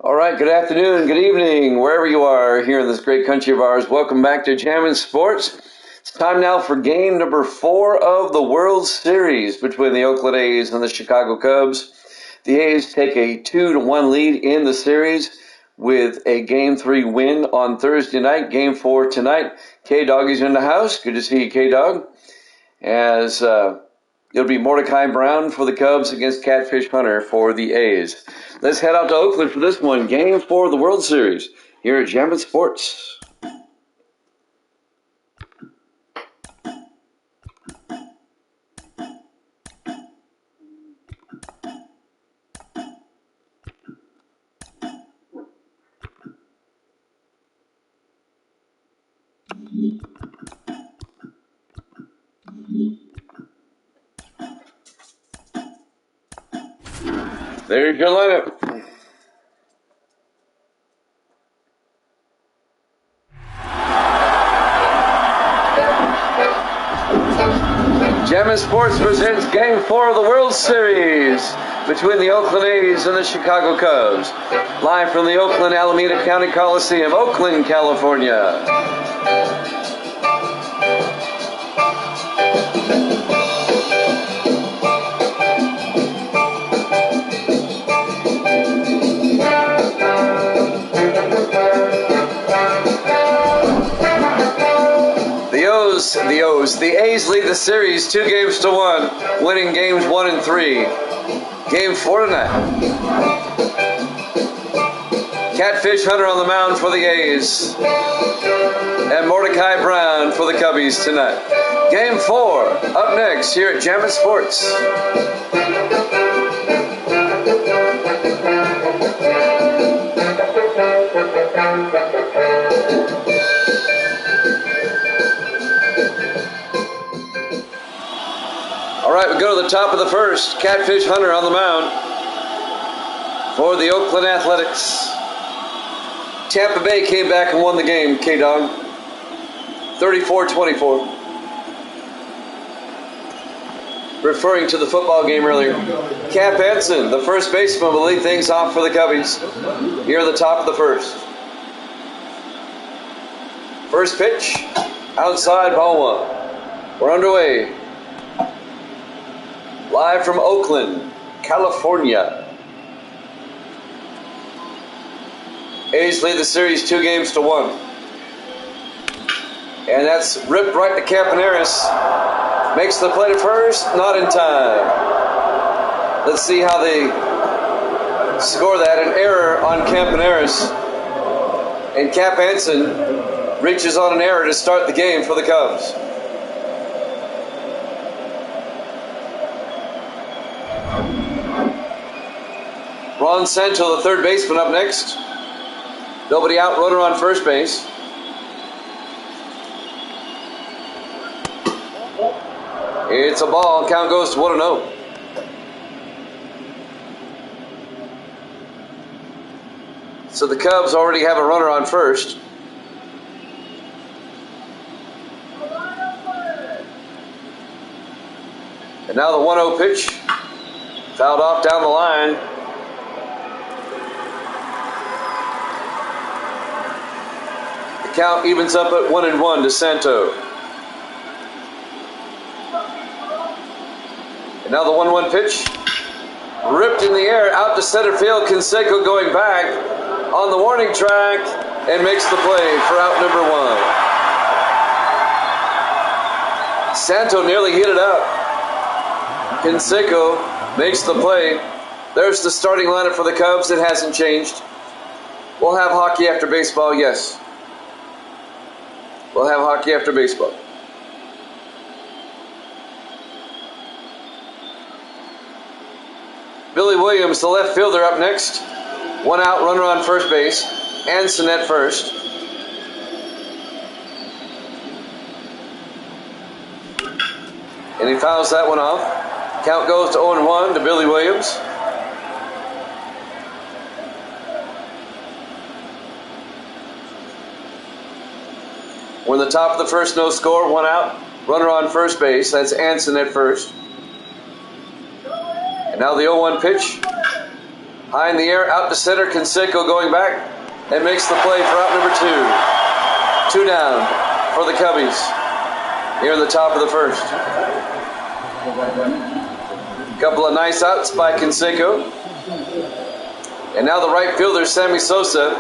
All right, good afternoon, good evening, wherever you are here in this great country of ours. Welcome back to Jammin' Sports. It's time now for game number 4 of the World Series between the Oakland A's and the Chicago Cubs. The A's take a 2-1 lead in the series with a Game 3 win on Thursday night. Game 4 tonight. K-Doggy's in the house. Good to see you, K-Dog. As it'll be Mordecai Brown for the Cubs against Catfish Hunter for the A's. Let's head out to Oakland for this one. Game 4 of the World Series here at Jammin' Sports. There's your lineup. Jammin' Sports presents Game 4 of the World Series between the Oakland A's and the Chicago Cubs. Live from the Oakland Alameda County Coliseum, Oakland, California. The A's lead the series 2-1, winning games 1 and 3. Game 4 tonight. Catfish Hunter on the mound for the A's, and Mordecai Brown for the Cubbies tonight. Game 4 up next here at Jammin' Sports. All right, we go to the top of the first. Catfish Hunter on the mound for the Oakland Athletics. Tampa Bay came back and won the game, K-Dog. 34-24. Referring to the football game earlier. Cap Hansen, the first baseman, will lead things off for the Cubbies. Here at the top of the first. First pitch, outside, ball 1. We're underway. Live from Oakland, California. A's lead the series 2-1. And that's ripped right to Campaneris. Makes the play to first, not in time. Let's see how they score that. An error on Campaneris. And Cap Hansen reaches on an error to start the game for the Cubs. Ron Santo, the third baseman, up next. Nobody out, runner on first base. It's a ball, count goes to 1-0. So the Cubs already have a runner on first. And now the 1-0 pitch. Fouled off down the line. The count evens up at 1-1 to Santo. And now the 1-1 pitch. Ripped in the air out to center field. Canseco going back on the warning track and makes the play for out number 1. Santo nearly hit it up. Canseco makes the play. There's the starting lineup for the Cubs. It hasn't changed. We'll have hockey after baseball, yes. We'll have hockey after baseball. Billy Williams, the left fielder, up next. 1 out, runner on first base. Anson at first. And he fouls that one off. Count goes to 0-1 to Billy Williams. We're in the top of the first, no score, 1 out. Runner on first base, that's Anson at first. And now the 0-1 pitch. High in the air, out to center. Canseco going back and makes the play for out number 2. 2 down for the Cubbies here in the top of the first. Couple of nice outs by Canseco. And now the right fielder, Sammy Sosa.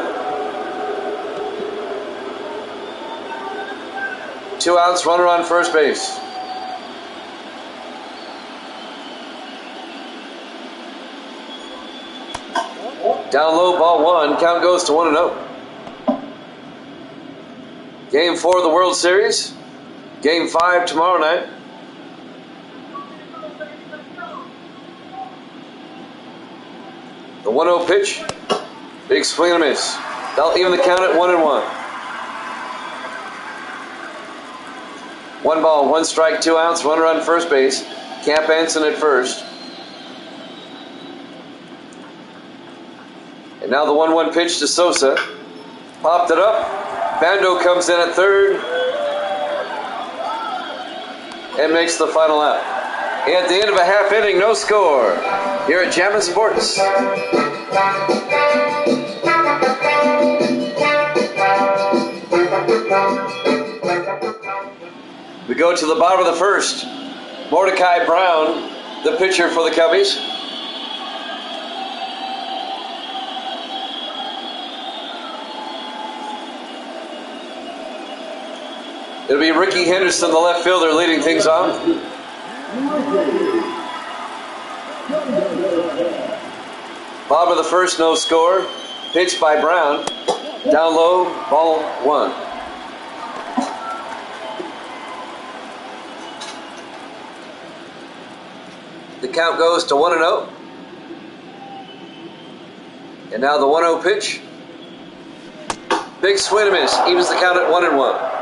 2 outs, runner on first base. Down low, ball 1. Count goes to 1-0. Game 4 of the World Series. Game 5 tomorrow night. The 1-0 pitch. Big swing and a miss. They'll even the count at 1-1. 1 ball, 1 strike, 2 outs, runner on first base. Camp Anson at first. And now the 1-1 pitch to Sosa. Popped it up. Bando comes in at third and makes the final out. At the end of a half inning, no score here at Jammin' Sports. We go to the bottom of the first. Mordecai Brown, the pitcher for the Cubbies. It'll be Ricky Henderson, the left fielder, leading things off. Bottom of the first, no score. Pitch by Brown. Down low, ball 1. The count goes to 1-0. And now the 1-0 pitch. Big swing and a miss. Evens the count at 1-1.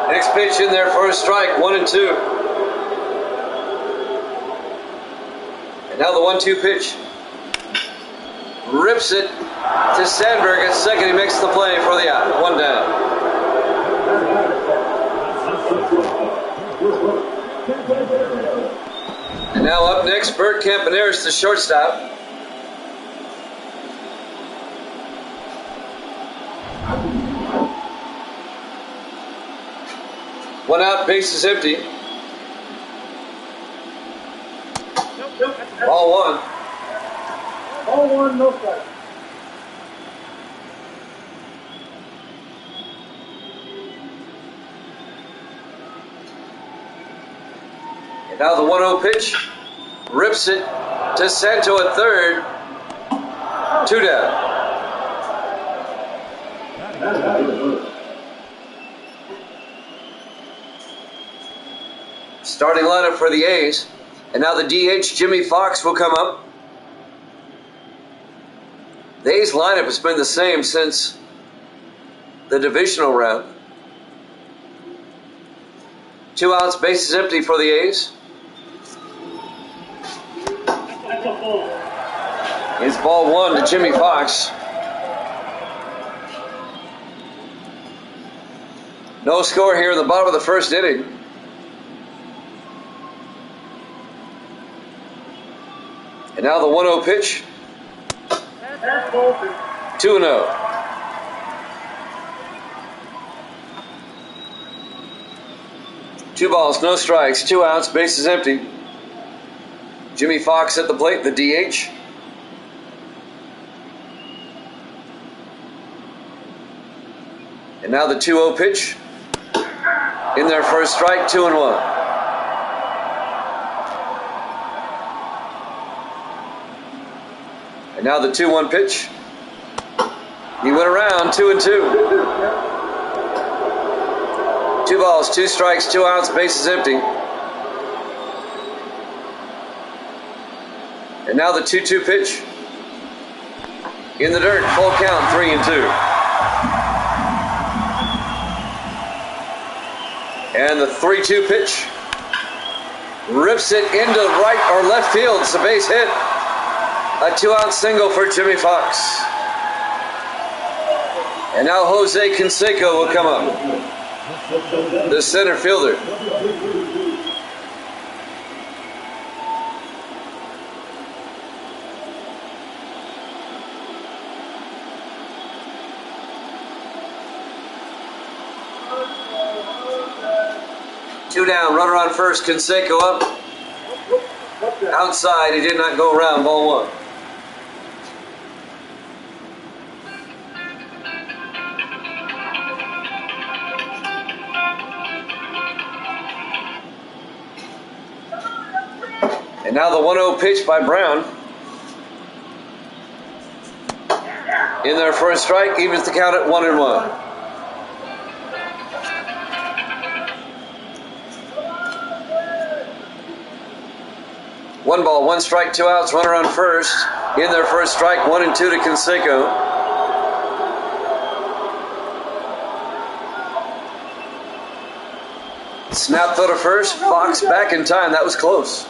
Next pitch in there for a strike, 1-2. And now the 1-2 pitch. Rips it to Sandberg at second. He makes the play for the out. 1 down. And now up next, Bert Campaneris, the shortstop. One out, base is empty. Ball 1. Ball 1, no strike. And now the 1-0 pitch. Rips it to Santo at third. 2 down. Starting lineup for the A's. And now the DH, Jimmy Fox, will come up. The A's lineup has been the same since the divisional round. 2 outs, bases empty for the A's. It's ball 1 to Jimmy Fox. No score here in the bottom of the first inning. And now the 1-0 pitch. 2-0. Two balls, no strikes, 2 outs, bases empty. Jimmy Fox at the plate, the DH. And now the 2-0 pitch. In there for a strike, 2-1. And now the 2-1 pitch. He went around, 2-2. 2 balls, 2 strikes, 2 outs, bases empty. And now the 2-2 pitch. In the dirt, full count, 3-2. And the 3-2 pitch. Rips it into right or left field. It's a base hit. A 2-out single for Jimmy Fox. And now Jose Canseco will come up, the center fielder. Two down, runner on first, Canseco up. Outside, he did not go around, ball 1. And now the 1-0 pitch by Brown. In there for a strike, evens the count at 1-1. One ball, 1 strike, 2 outs, runner on first. In there for a strike, 1-2 to Canseco. Snap throw to first, Fox back in time, that was close.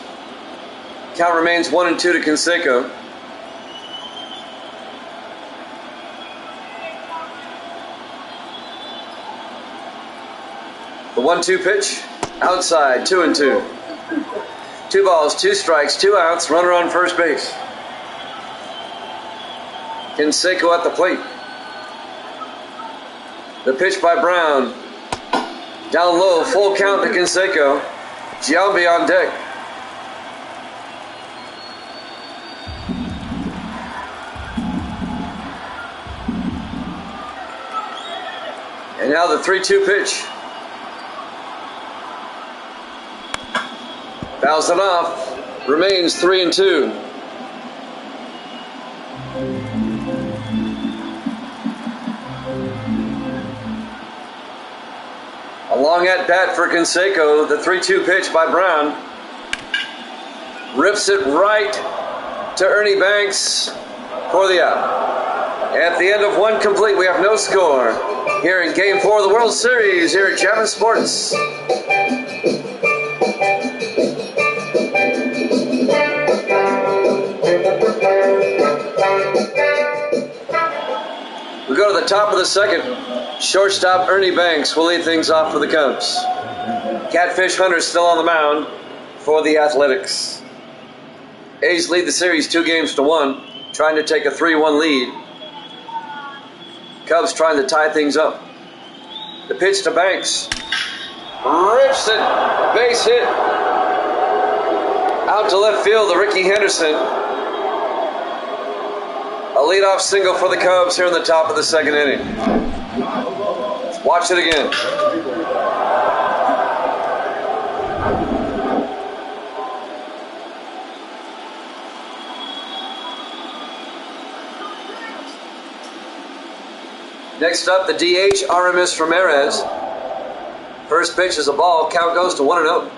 Count remains 1-2 to Canseco. The 1-2 pitch, outside, 2-2. 2 balls, 2 strikes, 2 outs, runner on first base. Canseco at the plate. The pitch by Brown. Down low, full count to Canseco. Giambi on deck. And now the 3-2 pitch. Fouls it off. Remains 3-2. A long at bat for Canseco. The 3-2 pitch by Brown. Rips it right to Ernie Banks for the out. At the end of 1 complete, we have no score here in Game 4 of the World Series here at Chapman Sports. We go to the top of the second. Shortstop Ernie Banks will lead things off for the Cubs. Catfish Hunter still on the mound for the Athletics. A's lead the series 2-1, trying to take a 3-1 lead. Cubs trying to tie things up. The pitch to Banks. Rips it. Base hit. Out to left field to Ricky Henderson. A leadoff single for the Cubs here in the top of the second inning. Watch it again. Next up, the DH, Aramis Ramirez. First pitch is a ball. Count goes to 1-0.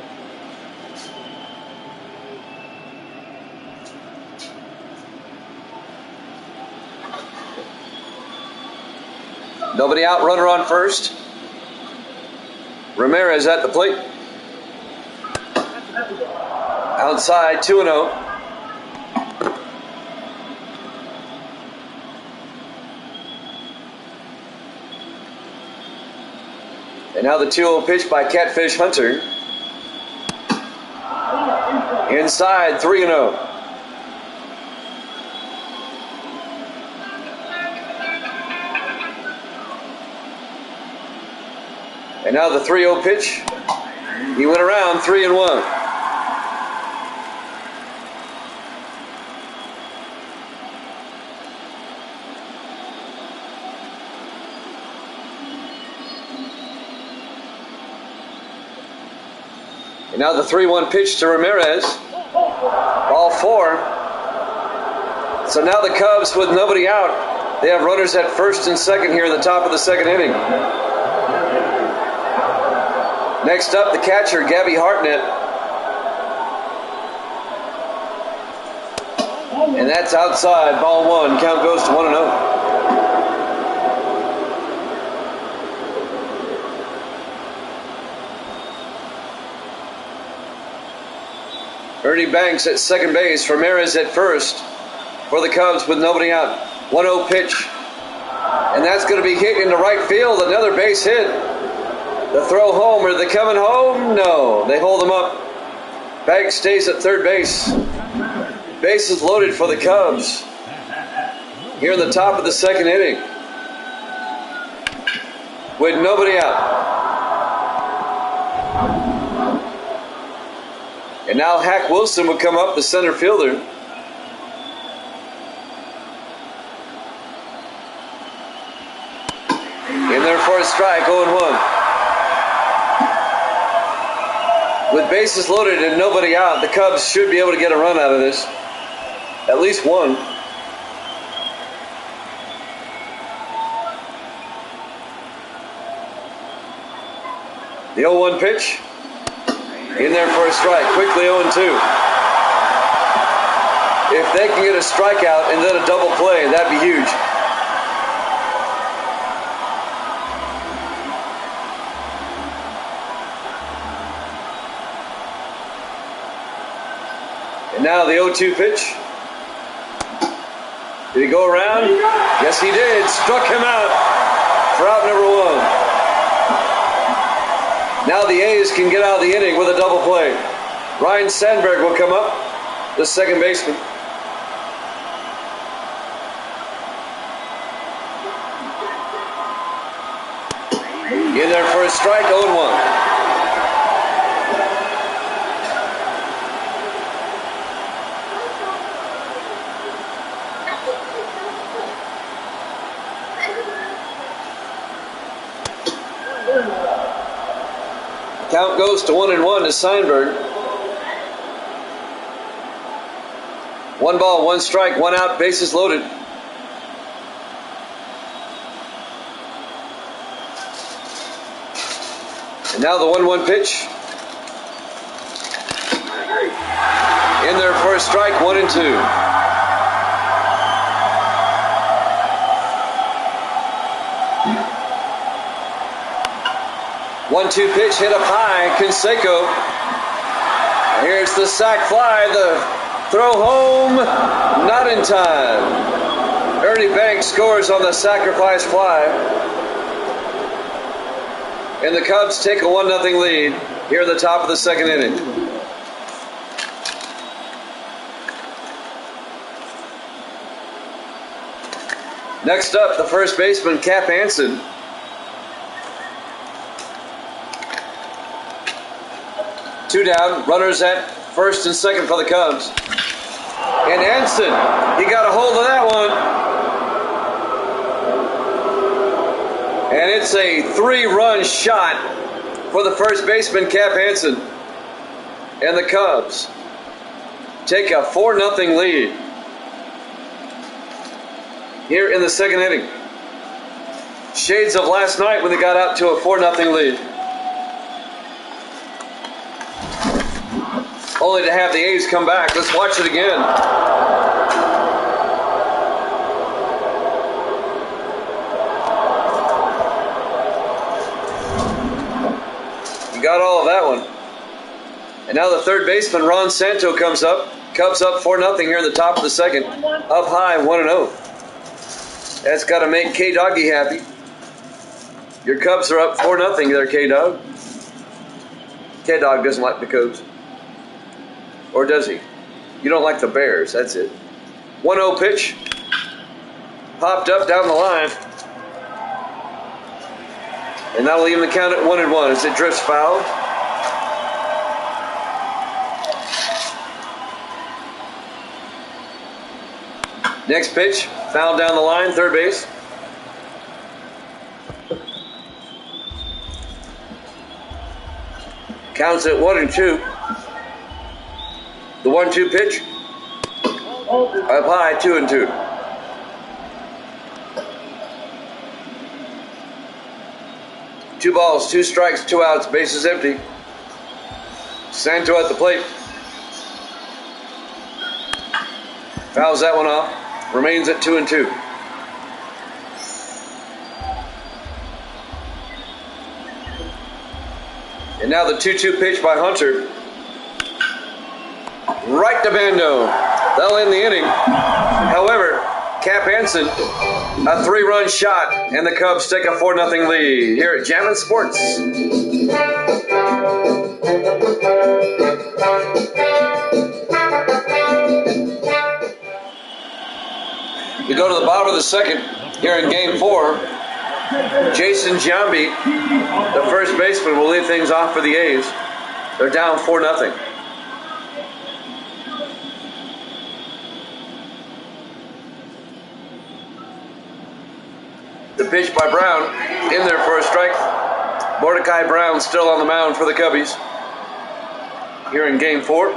Nobody out, runner on first. Ramirez at the plate. Outside, 2-0. And now the 2-0 pitch by Catfish Hunter. Inside, 3-0. And now the 3-0 pitch. He went around 3-1. And now the 3-1 pitch to Ramirez. Ball 4. So now the Cubs, with nobody out, they have runners at first and second here in the top of the second inning. Next up, the catcher, Gabby Hartnett. And that's outside, ball 1. Count goes to 1-0. Ernie Banks at second base, Ramirez at first for the Cubs with nobody out. 1-0 pitch. And that's going to be hit into right field. Another base hit. The throw home. Are they coming home? No. They hold them up. Banks stays at third base. Bases loaded for the Cubs. Here in the top of the second inning. With nobody out. And now Hack Wilson would come up, the center fielder. In there for a strike, 0-1. With bases loaded and nobody out, the Cubs should be able to get a run out of this. At least one. The 0-1 pitch. In there for a strike. Quickly 0-2. If they can get a strikeout and then a double play, that'd be huge. And now the 0-2 pitch. Did he go around? Yes, he did. Struck him out for out number 1. Now the A's can get out of the inning with a double play. Ryan Sandberg will come up, the second baseman. In there for a strike, 0-1. Count goes to 1-1 to Sandberg. 1 ball, 1 strike, 1 out, bases loaded. And now the 1-1 pitch. In there for a strike, 1-2. One-two pitch hit up high. Canseco. Here's the sac fly. The throw home. Not in time. Ernie Banks scores on the sacrifice fly. And the Cubs take a 1-0 lead here at the top of the second inning. Next up, the first baseman, Cap Anson. Two down, runners at first and second for the Cubs. And Anson, he got a hold of that one. And it's a 3-run shot for the first baseman, Cap Anson. And the Cubs take a 4-0 lead here in the second inning. Shades of last night when they got out to a 4-0 lead. Only to have the A's come back. Let's watch it again. You got all of that one. And now the third baseman, Ron Santo, comes up. Cubs up 4-0 here in the top of the second. Up high, 1-0. That's got to make K-Doggy happy. Your Cubs are up 4-0 there, K-Dog. K-Dog doesn't like the Cubs. Or does he? You don't like the Bears, that's it. 1-0 pitch. Popped up down the line. And that'll leave him the count at 1-1 as it drifts foul. Next pitch, foul down the line, third base. Counts at 1-2. The 1-2 pitch. Up high, 2-2. Two balls, 2 strikes, 2 outs, bases empty. Santo at the plate. Fouls that one off. Remains at 2-2. And now the 2-2 pitch by Hunter. Right to Bando. That'll end the inning. However, Cap Hansen, a 3-run shot, and the Cubs take a 4-0 lead here at Jammin' Sports. We go to the bottom of the second here in Game 4. Jason Giambi, the first baseman, will lead things off for the A's. They're down 4-0. The pitch by Brown, in there for a strike. Mordecai Brown still on the mound for the Cubbies here in Game 4.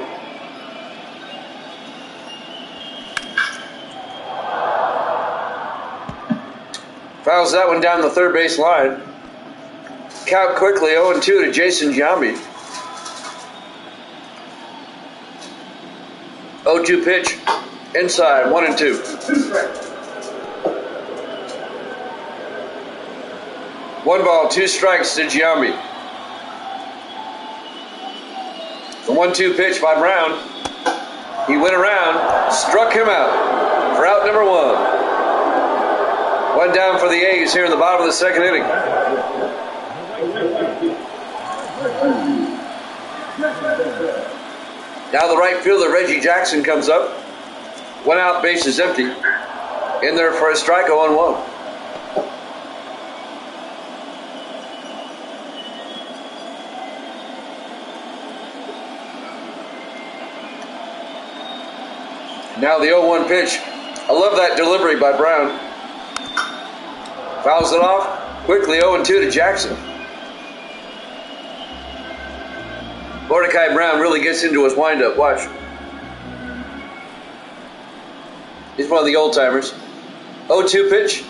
Fouls that one down the third base line. Count quickly 0-2 to Jason Giambi. 0-2 pitch, inside, 1-2. 1 ball, 2 strikes to Giambi. The 1-2 pitch by Brown. He went around, struck him out for out number 1. 1 down for the A's here in the bottom of the second inning. Now the right fielder, Reggie Jackson, comes up. 1 out, base is empty. In there for a strike, 0-1. Now the 0-1 pitch. I love that delivery by Brown. Fouls it off. Quickly 0-2 to Jackson. Mordecai Brown really gets into his windup. Watch. He's one of the old timers. 0-2 pitch.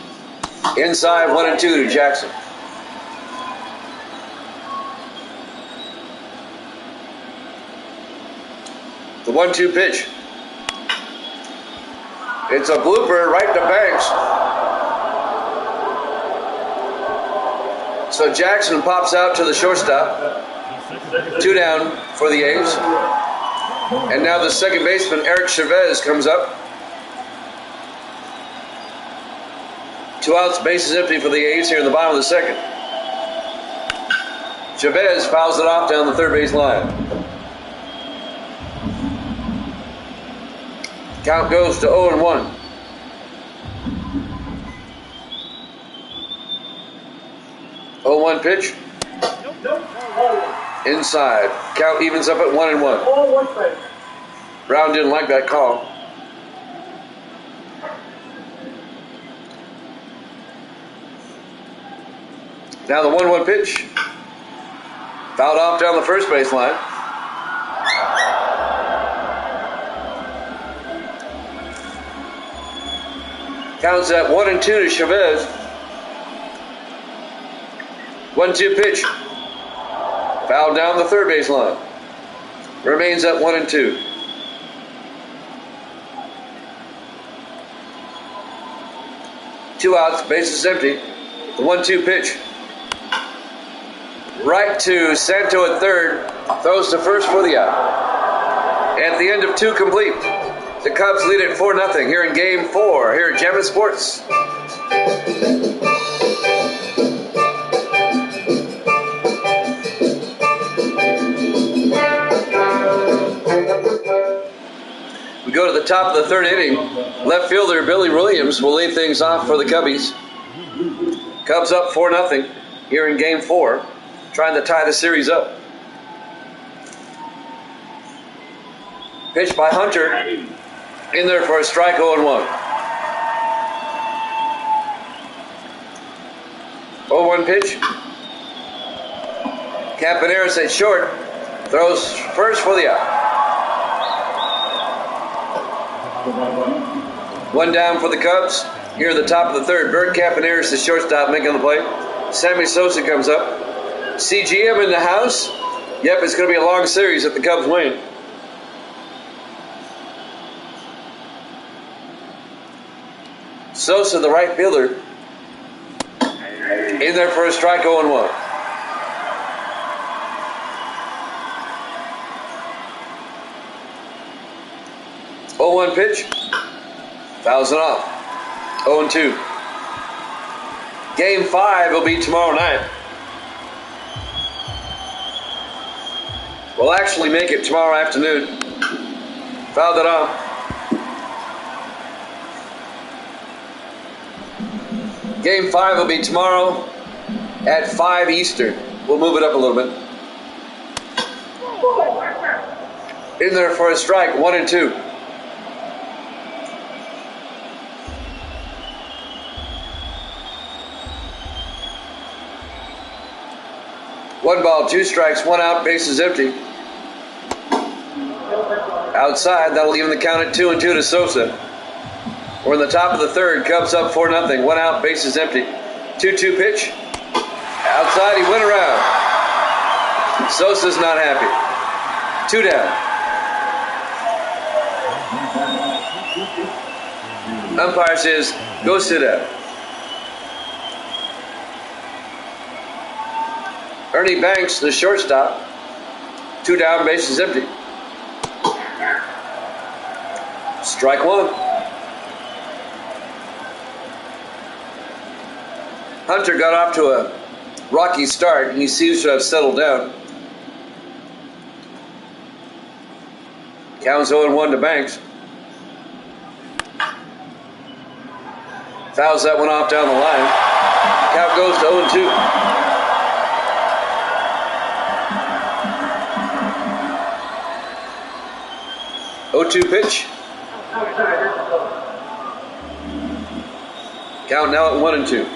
Inside, 1-2 to Jackson. The 1-2 pitch. It's a blooper right to Banks. So Jackson pops out to the shortstop. 2 down for the A's. And now the second baseman, Eric Chavez, comes up. 2 outs, bases empty for the A's here in the bottom of the second. Chavez fouls it off down the third base line. Count goes to 0-1. 0-1 pitch. Inside. Count evens up at 1-1. Brown didn't like that call. Now the 1-1 pitch. Fouled off down the first base line. Counts at 1-2 to Chavez. 1-2 pitch. Fouled down the third base line. Remains at 1-2. Two outs, bases empty. The 1-2 pitch. Right to Santo at third. Throws to first for the out. At the end of 2 complete. The Cubs lead at 4-0 here in Game 4 here at Jammin' Sports. We go to the top of the third inning. Left fielder Billy Williams will lead things off for the Cubbies. Cubs up 4-0 here in Game 4, trying to tie the series up. Pitch by Hunter. In there for a strike, 0-1. 0-1 pitch. Campaneris at short. Throws first for the out. 1 down for the Cubs. Here in the top of the third, Bert Campaneris, the shortstop, making the play. Sammy Sosa comes up. CGM in the house. Yep, it's going to be a long series if the Cubs win. Sosa, the right fielder, in there for a strike, 0-1. Oh, 1 pitch. Fouls it off. 0-2. Game 5 will be tomorrow night. We'll actually make it tomorrow afternoon. Fouled it off. Game 5 will be tomorrow at 5 Eastern. We'll move it up a little bit. In there for a strike, 1-2. One ball, 2 strikes, 1 out, bases empty. Outside, that'll even the count at 2-2 to Sosa. We're in the top of the third, Cubs up 4-0, 1 out, bases empty. 2-2 pitch. Outside, he went around. Sosa's not happy. 2 down. Umpire says, go sit down. Ernie Banks, the shortstop. 2 down, bases empty. Strike 1. Hunter got off to a rocky start, and he seems to have settled down. Counts 0-1 to Banks. Fouls that one off down the line. Count goes to 0-2. 0-2 pitch. Count now at 1-2.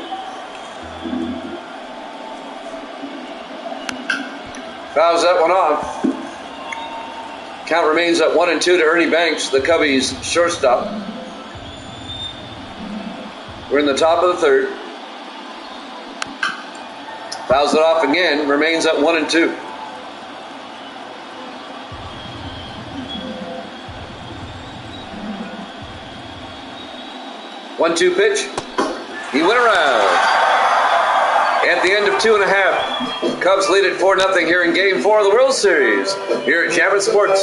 Fouls that one off. Count remains at 1-2 to Ernie Banks, the Cubbies shortstop. We're in the top of the third. Fouls it off again, remains at 1-2. One-two pitch. He went around. At the end of 2.5, Cubs lead at 4-0 here in Game 4 of the World Series here at Chapman Sports.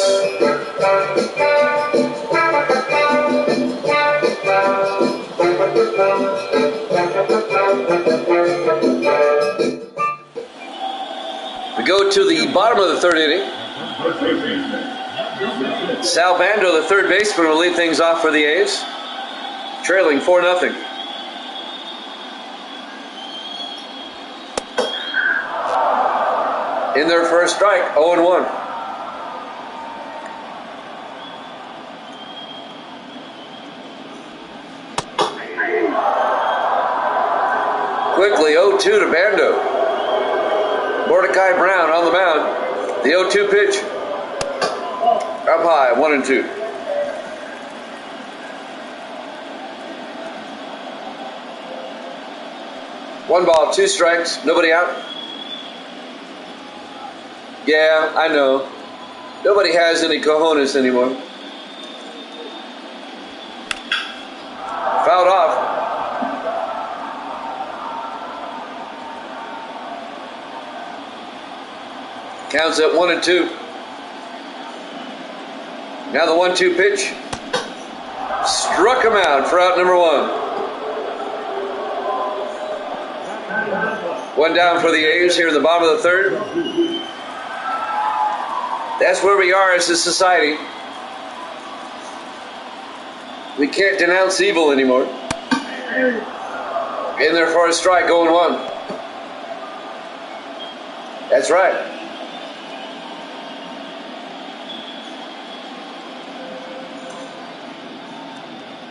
We go to the bottom of the third inning. Sal Bando, the third baseman, will lead things off for the A's, trailing 4-0. In their first strike, 0-1. Quickly, 0-2 to Bando. Mordecai Brown on the mound. The 0-2 pitch. Up high, 1-2. One ball, 2 strikes, nobody out. Yeah, I know. Nobody has any cojones anymore. Fouled off. Counts at 1-2. Now the 1-2 pitch. Struck him out for out number 1. One down for the A's here in the bottom of the third. That's where we are as a society. We can't denounce evil anymore. In there for a strike, 0-1. That's right.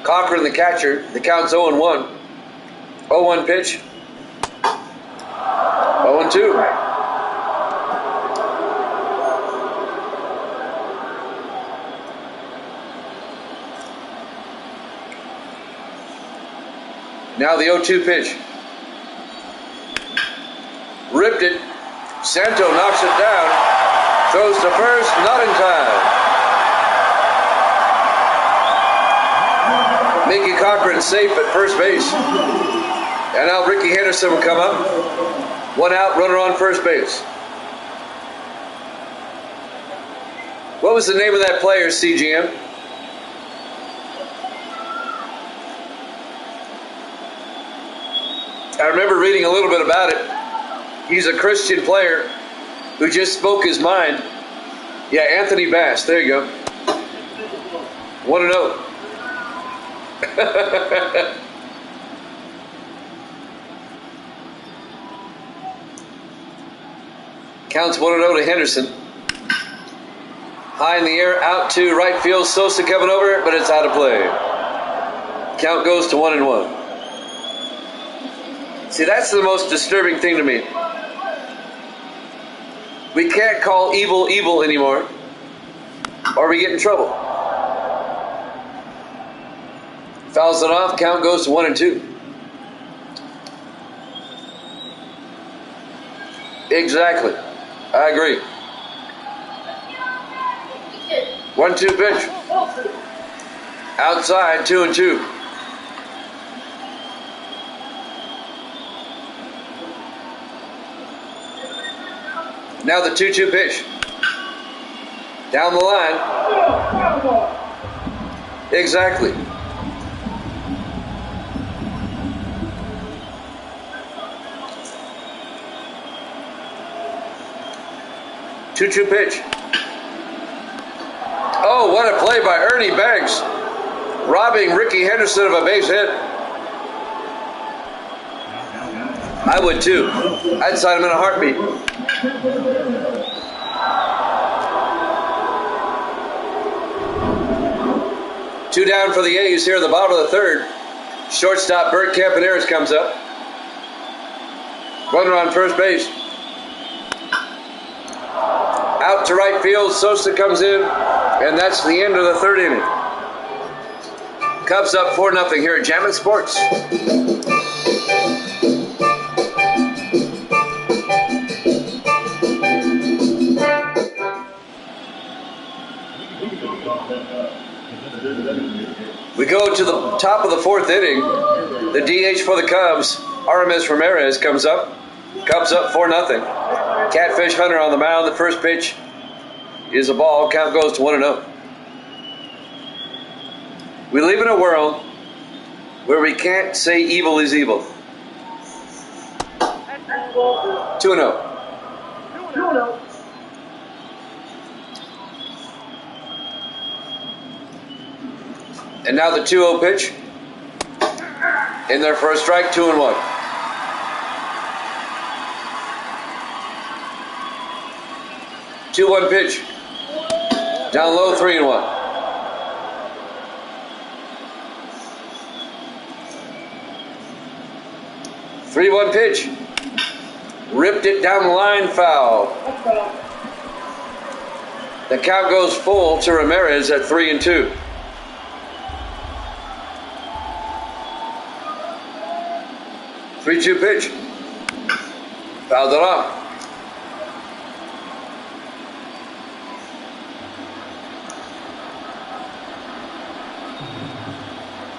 Cochran, the catcher, the count's 0-1. 0-1 pitch. 0-2. Now the 0-2 pitch. Ripped it. Santo knocks it down. Throws to first, not in time. Mickey Cochran safe at first base. And now Ricky Henderson will come up. 1 out, runner on first base. What was the name of that player, CGM? I remember reading a little bit about it. He's a Christian player who just spoke his mind. Yeah, Anthony Bass. There you go. 1-0. Counts 1-0 to Henderson. High in the air, out to right field. Sosa coming over, but it's out of play. Count goes to 1-1. See, that's the most disturbing thing to me. We can't call evil evil anymore, or we get in trouble. Fouls it off. Count goes to 1-2. Exactly. I agree. 1-2 pitch. Outside, 2-2. Now the 2-2 pitch. Down the line. Exactly. Two-two pitch. Oh, what a play by Ernie Banks, robbing Ricky Henderson of a base hit. I would too. I'd sign him in a heartbeat. Two down for the A's here at the bottom of the third. Shortstop Bert Campaneris comes up. Runner on first base. Out to right field, Sosa comes in, and that's the end of the third inning. Cubs up 4-0 here at Jammin' Sports. We go to the top of the fourth inning. The DH for the Cubs, Aramis Ramirez, comes up. Cubs up 4-0. Catfish Hunter on the mound. The first pitch is a ball. Count goes to 1-0. We live in a world where we can't say evil is evil. 2-0. And now the 2-0 pitch. In there for a strike, 2-1. 2-1 pitch. Down low, 3-1. 3-1 pitch. Ripped it down the line, foul. The count goes full to Ramirez at 3-2. Three-two pitch. Fouled it off.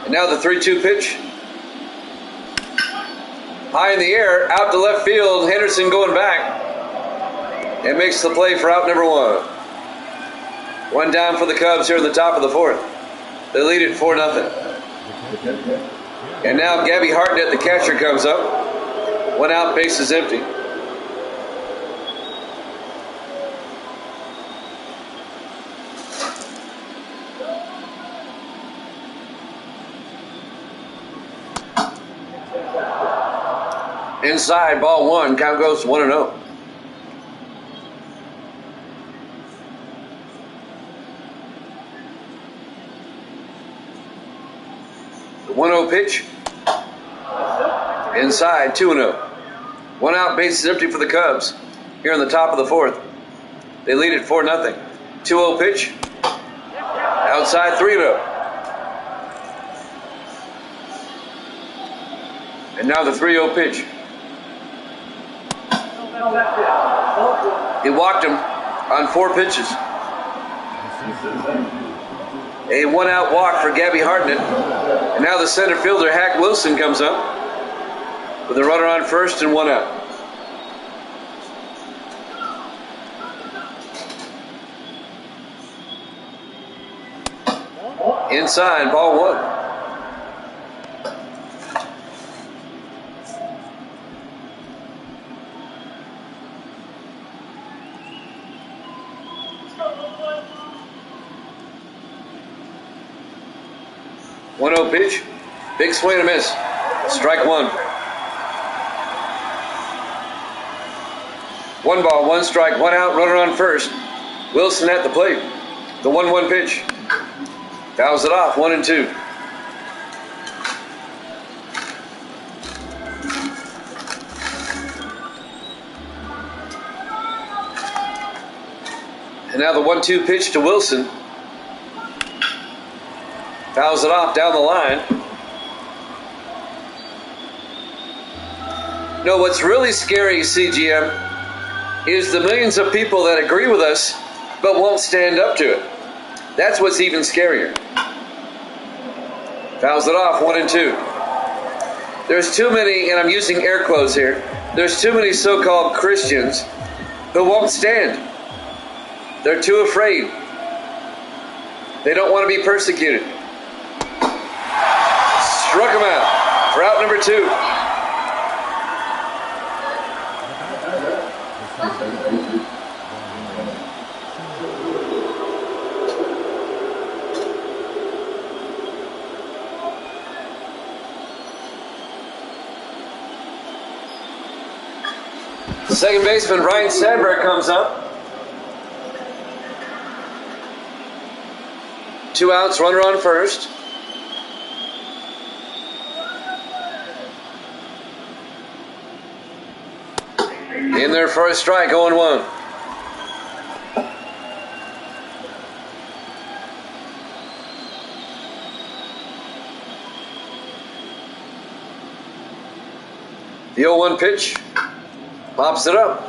And now the 3-2 pitch. High in the air, out to left field. Henderson going back. And makes the play for out number one. One down for the Cubs here in the top of the fourth. They lead it 4-0. And now Gabby Hartnett, the catcher, comes up. One out, base is empty. Inside, ball one. Count goes to 1-0. The 1-0 pitch. Inside, 2-0. One out, base is empty for the Cubs here in the top of the fourth. They lead it 4-0. 2-0 pitch. Outside, 3-0. And now the 3-0 pitch. He walked him on 4 pitches. A one-out walk for Gabby Hartnett. And now the center fielder, Hack Wilson, comes up with a runner on first and 1 out. Inside, ball one. 1-0 pitch. Big swing and a miss. Strike one. 1 ball, 1 strike, 1 out, runner on first. Wilson at the plate. The 1-1 pitch. Fouls it off, 1-2. And now the 1-2 pitch to Wilson. Fouls it off down the line. No, what's really scary, CGM, is the millions of people that agree with us but won't stand up to it. That's what's even scarier. Fouls it off, 1-2. There's too many, and I'm using air quotes here, there's too many so-called Christians who won't stand. They're too afraid. They don't want to be persecuted. Struck him out for out number 2. Second baseman Ryan Sandberg comes up. 2 outs, runner on first. In there for a strike, 0-1. The 0-1 pitch. Pops it up.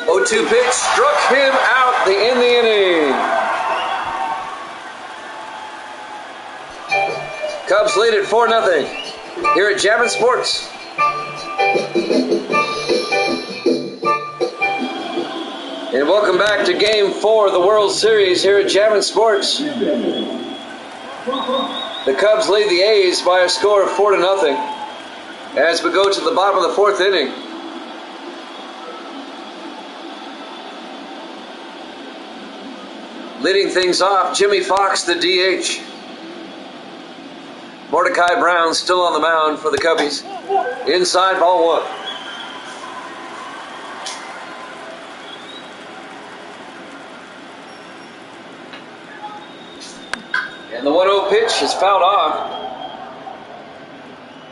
Oh, 2 pitch struck him out in the inning. Cubs lead at 4-0 here at Jammin' Sports. And welcome back to Game 4 of the World Series here at Jammin' Sports. The Cubs lead the A's by a score of 4-0 as we go to the bottom of the 4th inning. Leading things off, Jimmy Fox, the DH. Mordecai Brown still on the mound for the Cubbies. Inside, ball 1. And the 1-0 pitch is fouled off.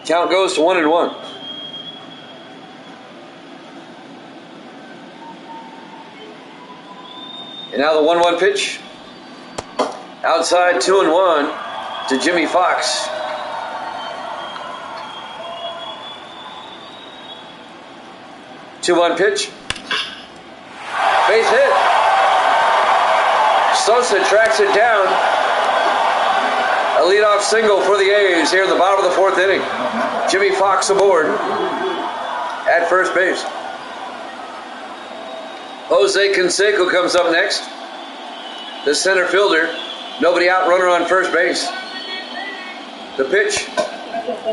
Count goes to 1-1. And now the 1-1 pitch. Outside, 2-1 to Jimmy Fox. Two-one pitch. Base hit. Sosa tracks it down. A leadoff single for the A's here in the bottom of the 4th inning. Jimmy Fox aboard at first base. Jose Canseco comes up next. The center fielder. Nobody out, runner on first base. The pitch.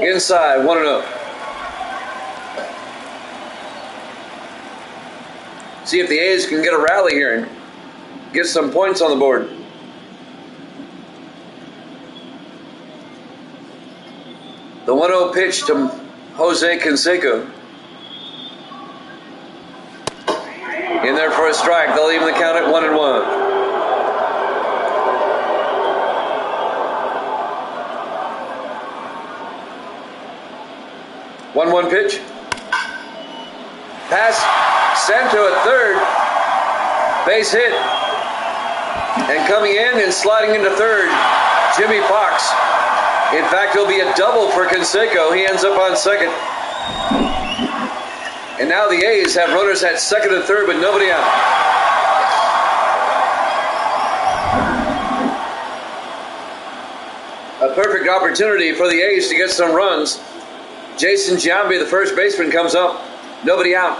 Inside, 1-0. See if the A's can get a rally here and get some points on the board. The 1-0 pitch to Jose Canseco. In there for a strike. They'll even the count at 1-1. One pitch. Pass. Santo at third. Base hit. And coming in and sliding into third, Jimmy Fox. In fact, it'll be a double for Canseco. He ends up on second. And now the A's have runners at second and third with nobody out. A perfect opportunity for the A's to get some runs. Jason Giambi, the first baseman, comes up. Nobody out.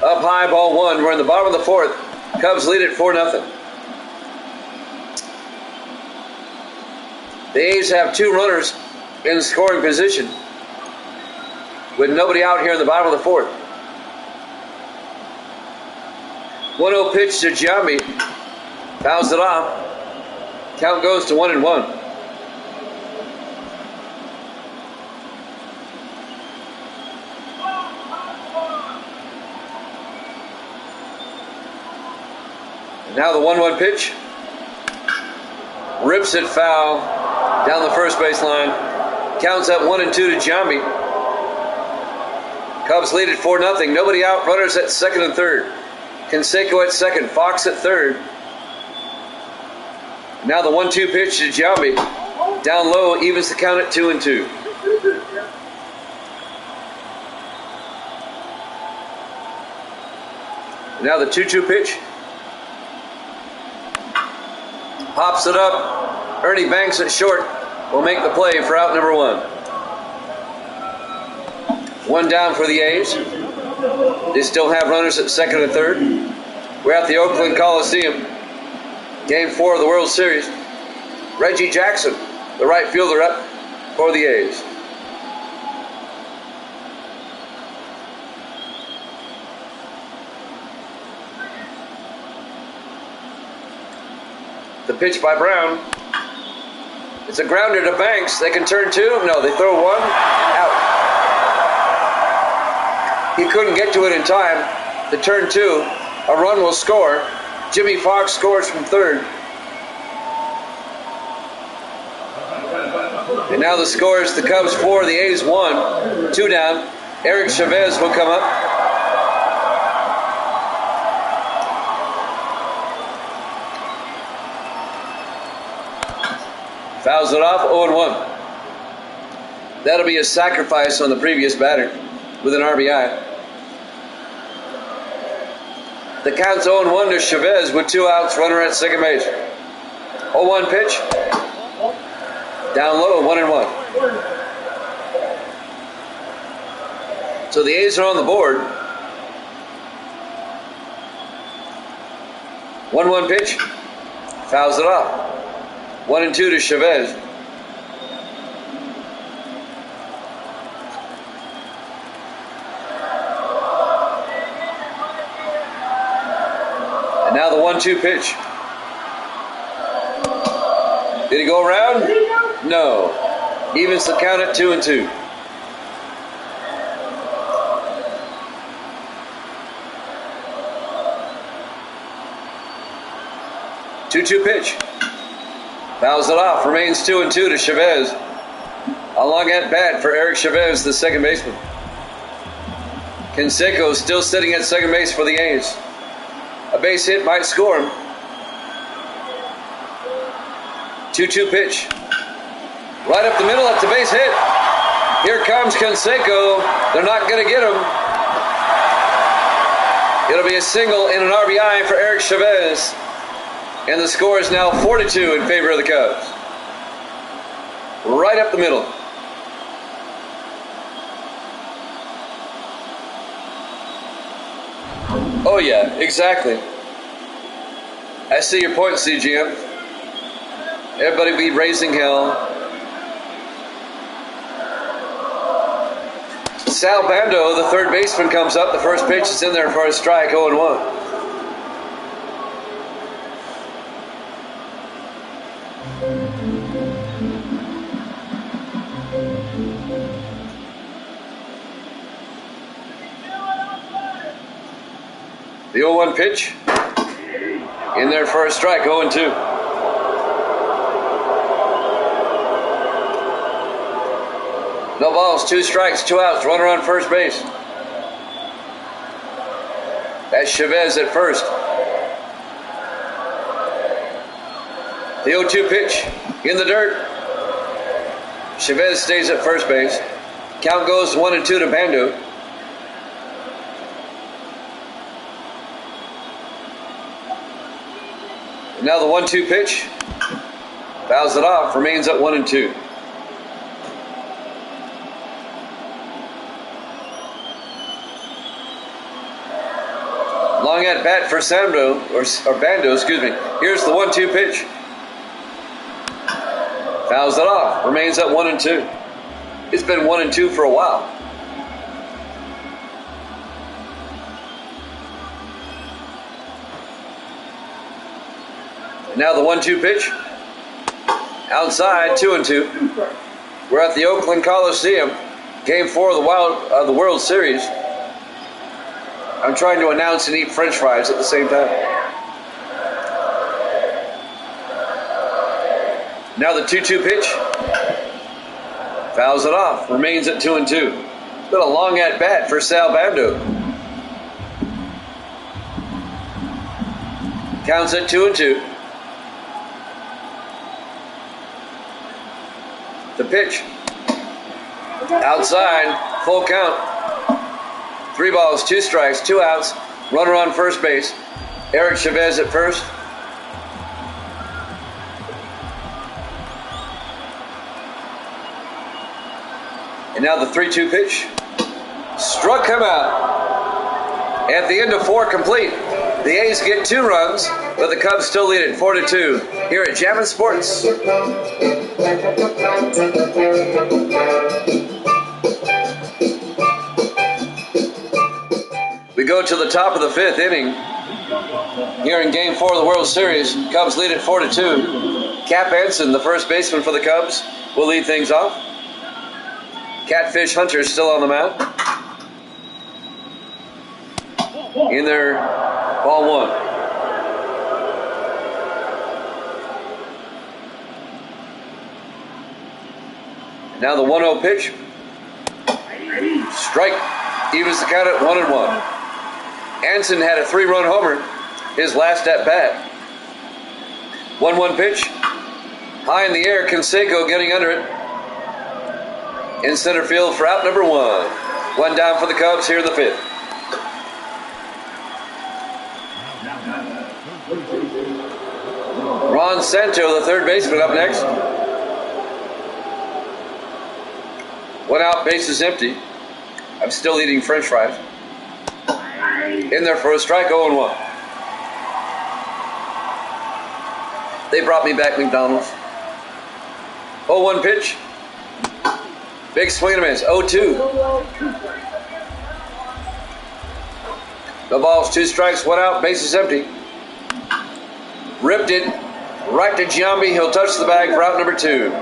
Up high, ball 1. We're in the bottom of the 4th. Cubs lead at 4-0. The A's have 2 runners in scoring position. with nobody out here in the bottom of the fourth. 1-0 pitch to Giambi. Fouls it off. Count goes to 1-1. Now the 1-1 pitch. Rips it foul down the first baseline. Counts up 1-2 to Giambi. Cubs lead at 4-0. Nobody out. Runners at second and third. Canseco at second. Fox at third. Now the 1-2 pitch to Giambi. Down low, evens the count at 2-2. Now the 2-2 pitch. Pops it up. Ernie Banks at short will make the play for out number 1. 1 down for the A's. They still have runners at second and third. We're at the Oakland Coliseum. Game 4 of the World Series. Reggie Jackson, the right fielder, up for the A's. The pitch by Brown. It's a grounder to Banks. They can turn 2. No, they throw 1. Out. He couldn't get to it in time. To turn 2. A run will score. Jimmy Fox scores from third. And now the score is the Cubs 4, the A's 1. 2 down. Eric Chavez will come up. Fouls it off, 0-1. That'll be a sacrifice on the previous batter with an RBI. The count's 0-1 to Chavez with 2 outs, runner at second base. 0-1 pitch. Down low, 1-1. So the A's are on the board. 1-1 pitch. Fouls it off. 1-2 to Chavez. And now the 1-2 pitch. Did he go around? No. Evens the count at 2-2. Two-two pitch. Fouls it off. Remains 2-2 to Chavez. A long at bat for Eric Chavez, the second baseman. Canseco still sitting at second base for the A's. A base hit might score him. 2-2 pitch. Right up the middle, that's a base hit. Here comes Canseco. They're not going to get him. It'll be a single and an RBI for Eric Chavez. And the score is now 4-2 in favor of the Cubs. Right up the middle. Oh yeah, exactly. I see your point, CGM. Everybody be raising hell. Sal Bando, the third baseman, comes up. The first pitch is in there for a strike, 0-1. The 0-1 pitch. In there for a strike, 0-2. No balls, 2 strikes, 2 outs, runner on first base. That's Chavez at first. The 0-2 pitch in the dirt. Chavez stays at first base. Count goes 1-2 to Bando. Now the 1-2 pitch. Fouls it off, remains at 1-2. Long at bat for Bando, or Bando, excuse me. Here's the 1-2 pitch. Fouls it off, remains at 1-2. It's been 1-2 for a while. Now the 1-2 pitch. Outside, 2-2. We're at the Oakland Coliseum, Game 4 of the World Series. I'm trying to announce and eat French fries at the same time. Now the 2-2 pitch. Fouls it off. Remains at 2-2. Been a long at bat for Sal Bando. Counts at 2-2. The pitch. Outside. Full count. 3 balls, 2 strikes, 2 outs. Runner on first base. Eric Chavez at first. And now the 3-2 pitch. Struck him out. At the end of 4 complete, the A's get 2 runs, but the Cubs still lead it 4-2 here at Jammin' Sports. We go to the top of the 5th inning here in Game 4 of the World Series. Cubs lead it 4-2. Cap Anson, the first baseman for the Cubs, will lead things off. Catfish Hunter still on the mound. In there, ball 1. Now the 1-0 pitch. Strike. Evens the count at 1-1. Anson had a 3-run homer his last at bat. 1-1 pitch. High in the air, Canseco getting under it. In center field for out number 1. 1 down for the Cubs here in the 5th. Ron Santo, the third baseman, up next. 1 out, bases empty. I'm still eating French fries. In there for a strike, 0-1. They brought me back McDonald's. 0-1 pitch. Big swing and a miss, 0-2. The ball's 2 strikes, 1 out, bases empty. Ripped it right to Giambi. He'll touch the bag for out number 2.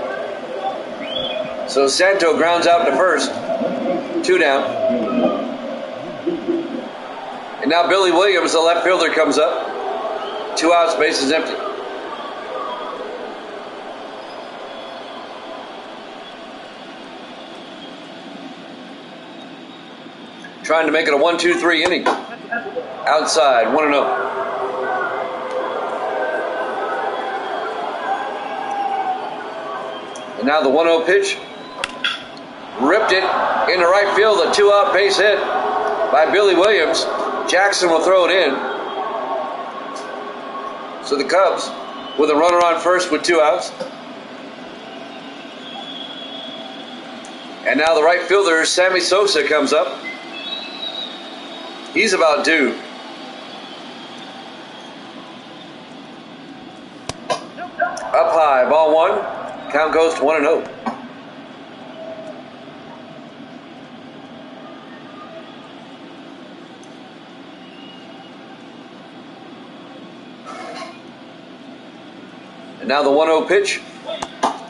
So Santo grounds out to first. 2 down. And now Billy Williams, the left fielder, comes up. 2 outs, bases empty. Trying to make it a 1-2-3 inning. Outside, 1-0. And now the 1-0 pitch. Ripped it into right field, a 2-out base hit by Billy Williams. Jackson will throw it in. So the Cubs, with a runner on first with 2 outs. And now the right fielder, Sammy Sosa, comes up. He's about due. Up high, ball 1. Count goes to 1-0. And now the 1-0 pitch.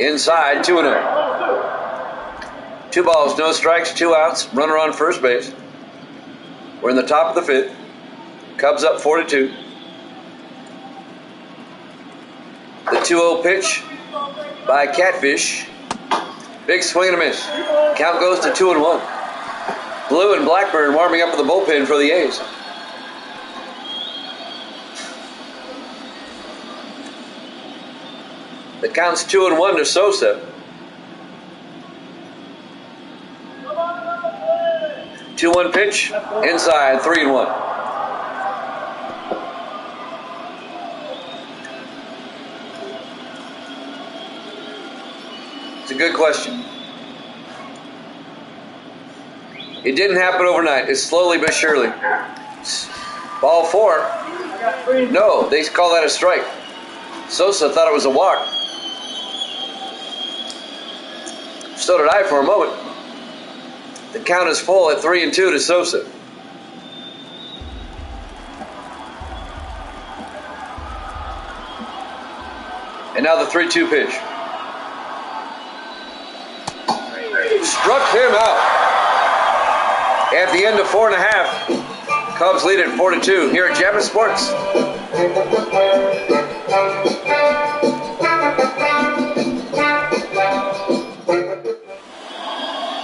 Inside, 2-0. 2 balls, no strikes, 2 outs. Runner on first base. We're in the top of the 5th. Cubs up 4-2. The 2-0 pitch by Catfish. Big swing and a miss. Count goes to 2-1. Blue and Blackburn warming up in the bullpen for the A's. The count's 2-1 to Sosa. 2-1 pitch, inside, 3-1. It's a good question. It didn't happen overnight. It's slowly but surely. Ball 4. No, they call that a strike. Sosa thought it was a walk. So did I for a moment. The count is full at 3-2 to Sosa. And now the 3-2 pitch. Struck him out. At the end of 4.5, Cubs lead at 4-2 here at Jammin' Sports.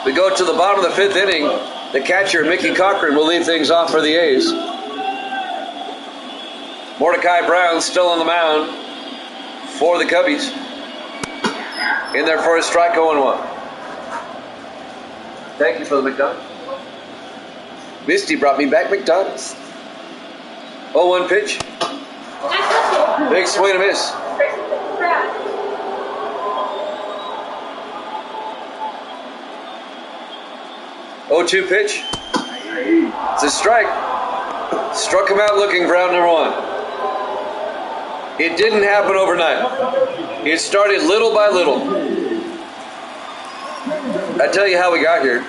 We go to the bottom of the 5th inning. The catcher, Mickey Cochran, will lead things off for the A's. Mordecai Brown still on the mound for the Cubbies. In there for a strike, 0-1. Thank you for the McDonald's. Misty brought me back McDonald's. 0-1 pitch. Big swing and a miss. Oh, 2 pitch. It's a strike. Struck him out looking for out number 1. It didn't happen overnight. It started little by little. I tell you how we got here.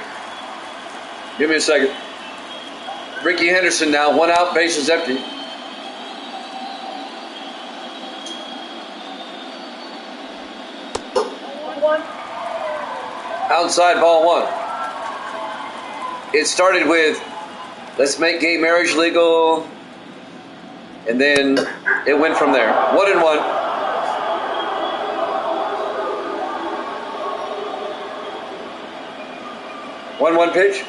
Give me a second. Ricky Henderson now, 1 out, bases empty. Outside, ball 1. It started with, let's make gay marriage legal, and then it went from there. 1-1. One pitch.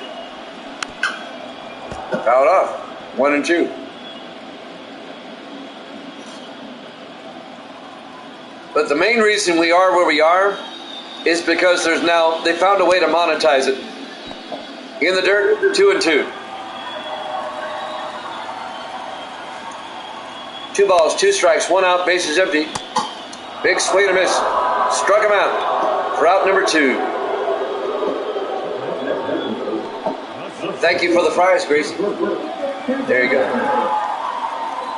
Fouled off. 1-2. But the main reason we are where we are is because they found a way to monetize it. In the dirt, 2-2. 2 balls, 2 strikes, 1 out, bases empty. Big swing and a miss. Struck him out for out number 2. Thank you for the fries, Gracie. There you go.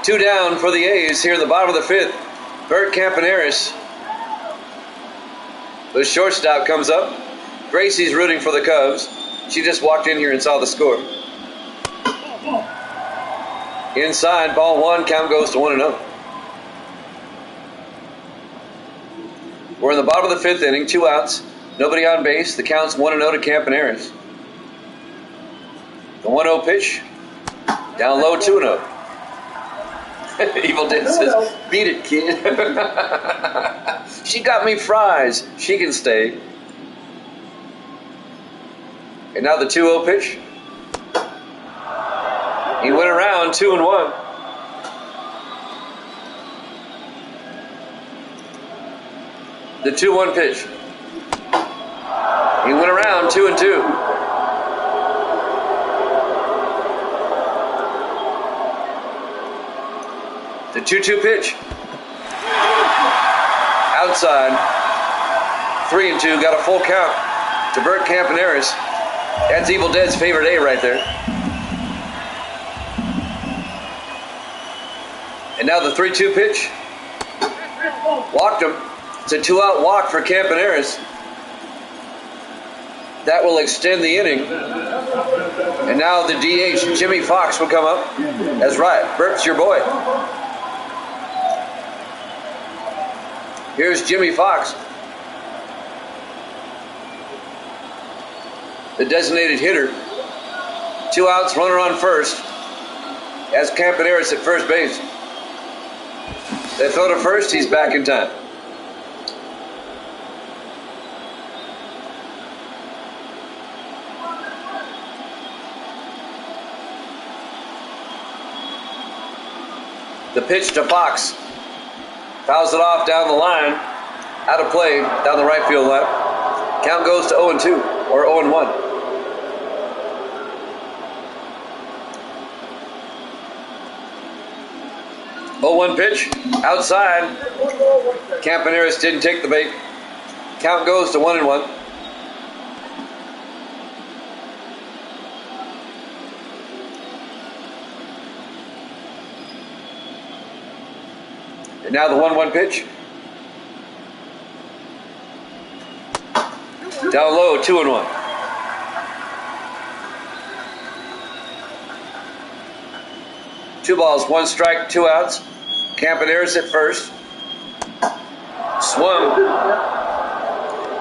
2 down for the A's here in the bottom of the 5th. Bert Campaneris, the shortstop, comes up. Gracie's rooting for the Cubs. She just walked in here and saw the score. Inside, ball 1, count goes to 1-0. We're in the bottom of the 5th inning, 2 outs, nobody on base. The count's 1-0 to Campaneris. The 1-0 pitch, down low, 2-0. Evil Dead says, beat it, kid. She got me fries. She can stay. And now the 2-0 pitch. He went around, 2-1. The 2-1 pitch. He went around, 2-2. The 2-2 pitch. Outside. 3-2. Got a full count to Bert Campaneris. That's Evil Dead's favorite A right there. And now the 3-2 pitch. Walked him. It's a 2-out walk for Campaneris. That will extend the inning. And now the DH, Jimmy Fox, will come up. That's right. Bert's your boy. Here's Jimmy Fox, the designated hitter. 2 outs, runner on first. As Campaneris at first base. They throw to first, he's back in time. The pitch to Fox. Fouls it off down the line. Out of play, down the right field line. Count goes to 0-2, or 0-1. Oh, 1 pitch, outside. Campaneris didn't take the bait. Count goes to 1-1. And now the 1-1 pitch. Down low, 2-1. Two balls, 1 strike, 2 outs. Campaneris at first. Swung.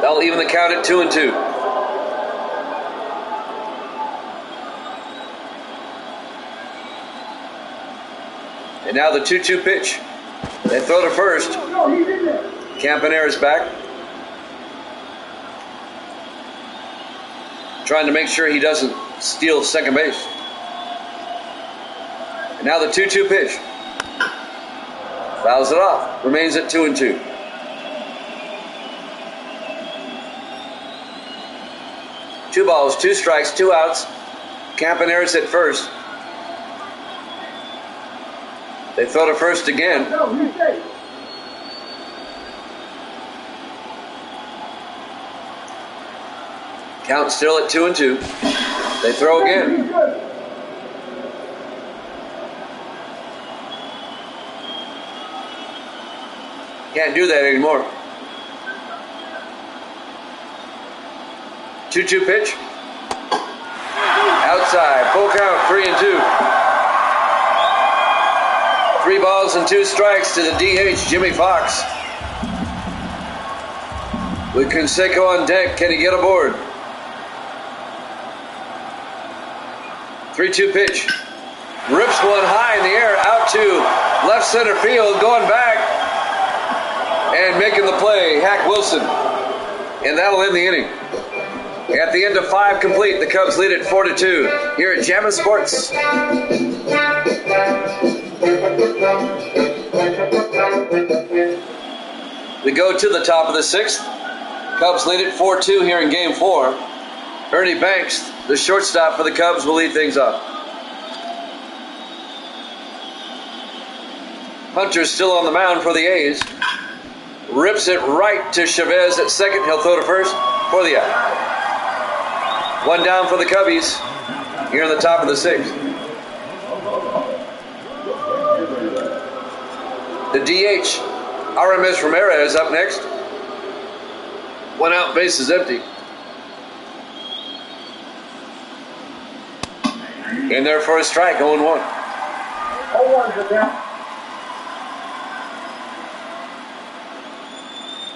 That'll even the count at 2-2. And now the 2-2 pitch. They throw to first. Campanera's back. Trying to make sure he doesn't steal second base. And now the 2-2 pitch. Fouls it off. Remains at 2-2. Two balls, two strikes, two outs. Campanera's at first. They throw to first again. Count still at 2-2. They throw again. Can't do that anymore. 2-2 pitch. Outside. Full count. 3-2. 3 balls and 2 strikes to the DH, Jimmy Fox. With Canseco on deck, can he get aboard? 3-2 pitch. Rips one high in the air, out to left center field, going back and making the play, Hack Wilson. And that'll end the inning. At the end of 5 complete, the Cubs lead at 4-2 here at Jammin' Sports. We go to the top of the 6th. Cubs lead at 4-2 here in Game 4. Ernie Banks, the shortstop for the Cubs, will lead things off. Hunter's still on the mound for the A's. Rips it right to Chavez at second. He'll throw to first for the out. 1 down for the Cubbies here in the top of the 6th. The DH, Aramis Ramirez, up next. 1 out, bases empty. In there for a strike, 0-1. 0-1's the count.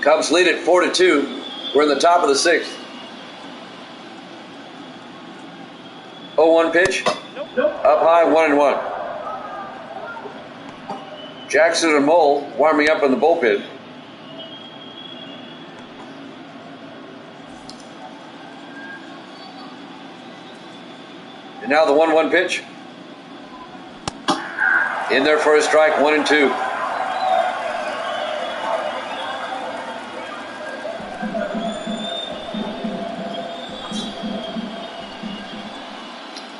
Cubs lead at 4-2. We're in the top of the 6th. 0-1 pitch. Up high, 1-1. Jackson and Mole warming up in the bullpen. And now the 1-1 pitch. In there for a strike, 1-2.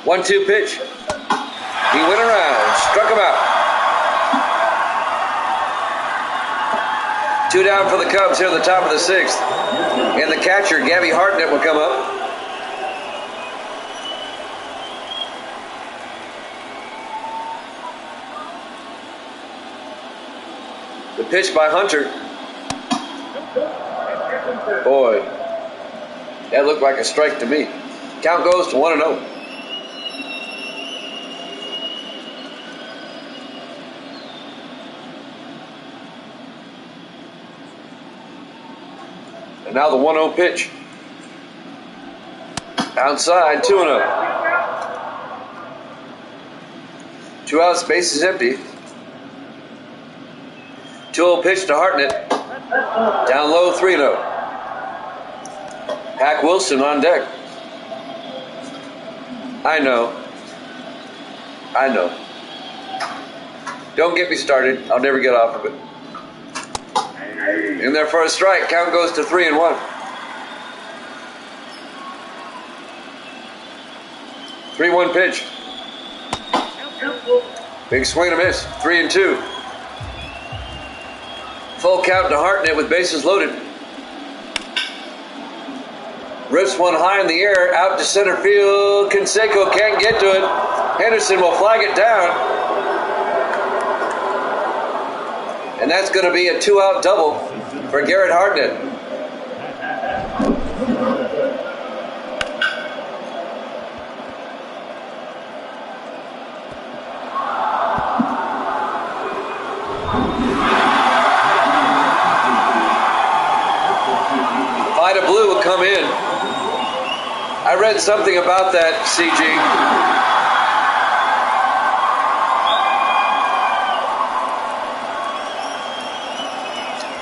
One-two pitch. He went around, struck him out. 2 down for the Cubs here at the top of the 6th. And the catcher, Gabby Hartnett, will come up. The pitch by Hunter. Boy, that looked like a strike to me. Count goes to 1-0. And now the 1-0 pitch. Outside, 2-0. 2 outs, bases empty. 2-0 pitch to Hartnett. Down low, 3-0. Hack Wilson on deck. I know. Don't get me started. I'll never get off of it. In there for a strike. Count goes to 3-1. 3-1 pitch. Big swing and a miss. 3-2. Full count to Hartnett with bases loaded. Rips one high in the air, out to center field. Canseco can't get to it. Henderson will flag it down. And that's going to be a 2-out double for Garrett Hartnett. said something about that, CG.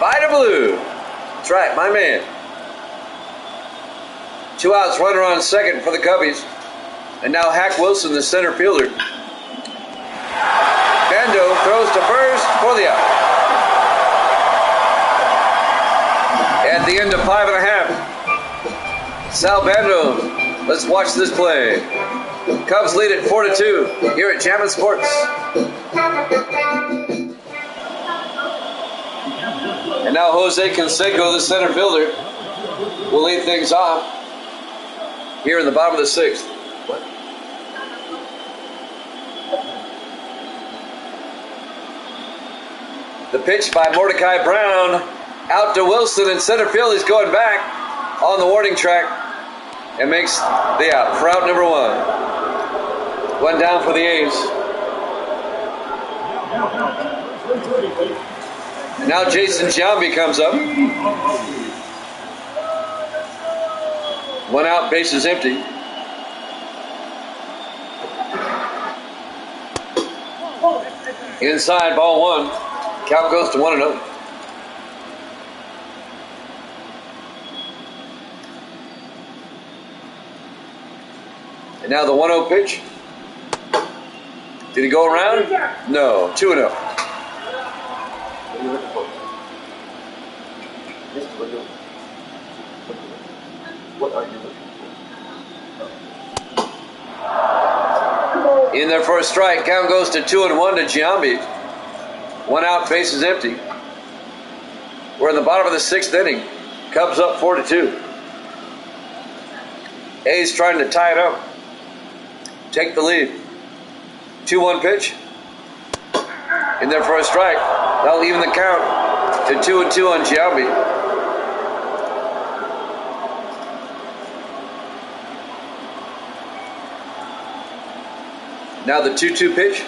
Vida Blue. That's right, my man. 2 outs, runner on second for the Cubbies. And now Hack Wilson, the center fielder. Bando throws to first for the out. At the end of 5.5. Sal Bando, let's watch this play. Cubs lead it 4-2 here at Jammin' Sports. And now Jose Canseco, the center fielder, will lead things off here in the bottom of the 6th. The pitch by Mordecai Brown out to Wilson in center field. He's going back on the warning track and makes the out for out number 1. One down for the A's. And now Jason Giambi comes up. 1 out, bases empty. Inside, ball 1. Count goes to 1-0. And now the 1-0 pitch. Did he go around? No, 2-0. What are you looking for? In there for a strike. Count goes to 2-1 to Giambi. 1 out, bases empty. We're in the bottom of the 6th inning. Cubs up 4-2. A's trying to tie it up. Take the lead. 2-1 pitch. In there for a strike. That'll even the count to 2-2 on Giambi. Now the 2-2 pitch.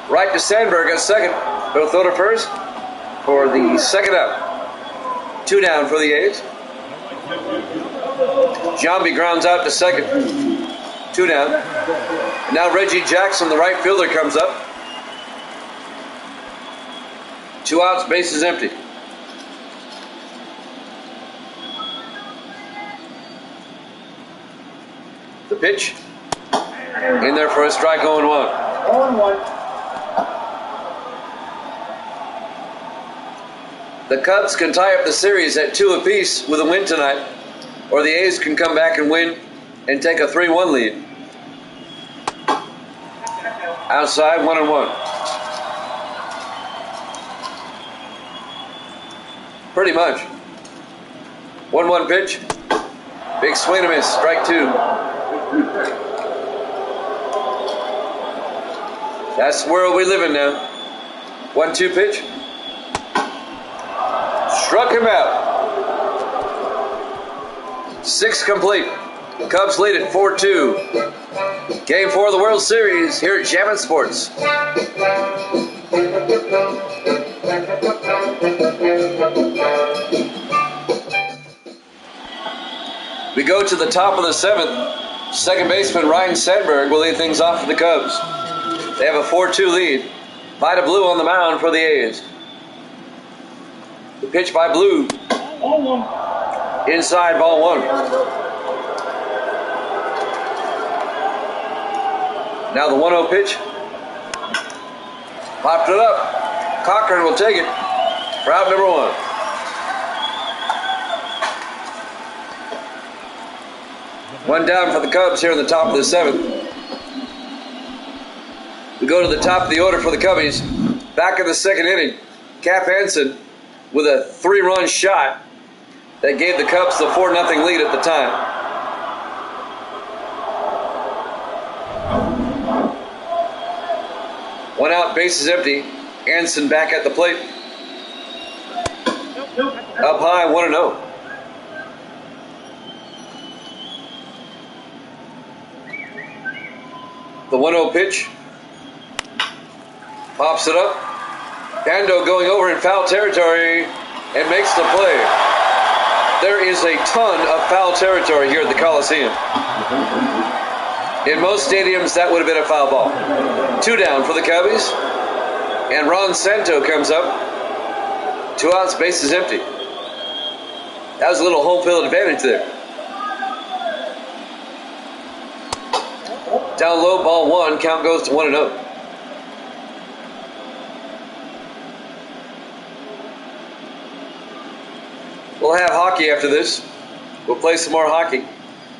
Right to Sandberg at second. He'll throw to first for the second out. 2 down for the A's. Giambi grounds out to second. 2 down. And now Reggie Jackson, the right fielder, comes up. 2 outs, bases empty. The pitch. In there for a strike, 0-1. 0-1. The Cubs can tie up the series at 2 apiece with a win tonight, or the A's can come back and win and take a 3-1 lead. Outside, 1-1. Pretty much. 1-1 pitch. Big swing and miss, strike 2. That's the world we live in now. 1-2 pitch. Struck him out. 6 complete. Cubs lead at 4-2. Game 4 of the World Series here at Jammin' Sports. We go to the top of the 7th. Second baseman Ryne Sandberg will lead things off for the Cubs. They have a 4-2 lead. Vida Blue on the mound for the A's. The pitch by Blue. Inside, ball 1. Now the 1-0 pitch. Popped it up. Cochran will take it for out number 1. One down for the Cubs here in the top of the 7th. We go to the top of the order for the Cubbies. Back in the 2nd inning, Cap Hansen with a 3-run shot that gave the Cubs the 4-0 lead at the time. One out, bases empty. Hansen back at the plate. Up high, 1-0. The 1-0 pitch. Pops it up. Bando going over in foul territory and makes the play. There is a ton of foul territory here at the Coliseum. In most stadiums, that would have been a foul ball. 2 down for the Cubbies. And Ron Santo comes up. 2 outs, base is empty. That was a little home field advantage there. Down low, ball 1. Count goes to 1-0. We'll have hockey after this. We'll play some more hockey.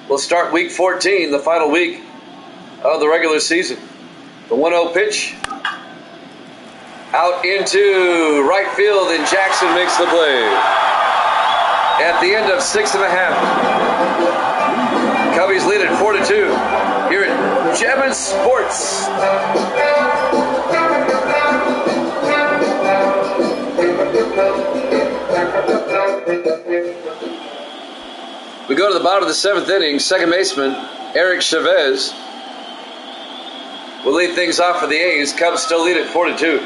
We'll start week 14, the final week of the regular season. The 1-0 pitch. Out into right field, and Jackson makes the play. At the end of 6.5. Cubbies lead at 4-2. Here at Jammin' Sports. We go to the bottom of the 7th inning. Second baseman Eric Chavez will lead things off for the A's. Cubs still lead at 4-2.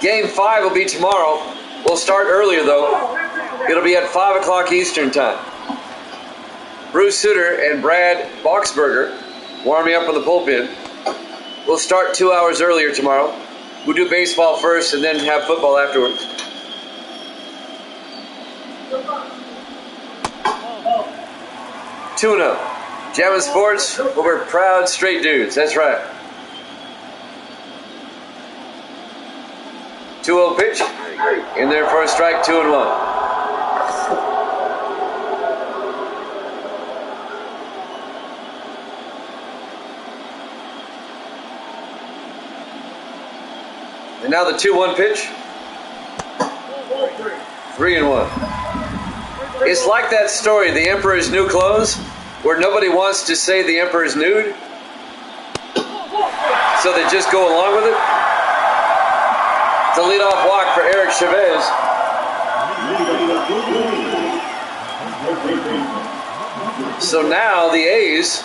Game 5 will be tomorrow. We'll start earlier though. It'll be at 5 o'clock Eastern time. Bruce Sutter and Brad Boxberger warming up on the bullpen. We'll start 2 hours earlier tomorrow. We'll do baseball first and then have football afterwards. Tuna. Jammin' Sports, well, we're proud straight dudes. That's right. 2-0 pitch. In there for a strike, 2-1. And now the 2-1 pitch. 3-1. It's like that story, The Emperor's New Clothes, where nobody wants to say the Emperor's nude, so they just go along with it. It's a leadoff walk for Eric Chavez. So now the A's,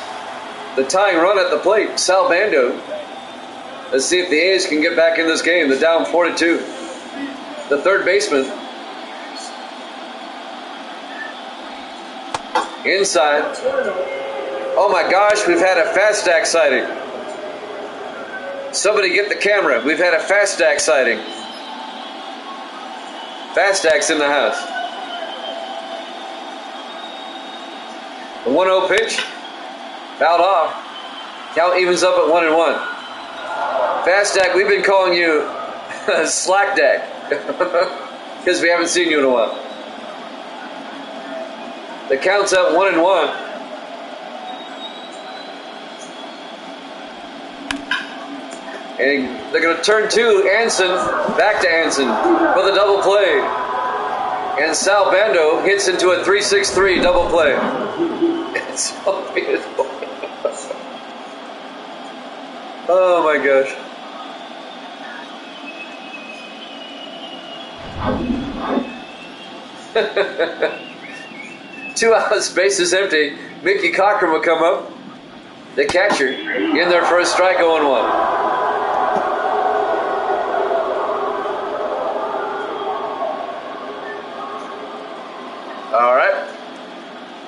the tying run at the plate, Sal Bando. Let's see if the A's can get back in this game. They're down 4-2. The third baseman. Inside. Oh my gosh, we've had a fast stack sighting. Somebody get the camera. We've had a fast stack sighting. Fast stack's in the house. The 1-0 pitch. Fouled off. Count evens up at 1-1. Fast stack, we've been calling you slack deck because we haven't seen you in a while. The count's up 1-1. And they're going to turn to Anson, back to Anson for the double play. And Sal Bando hits into a 3-6-3 double play. It's so beautiful. Oh my gosh. Two outs, base is empty. Mickey Cochran will come up. The catcher in there for a strike, 0-1. All right.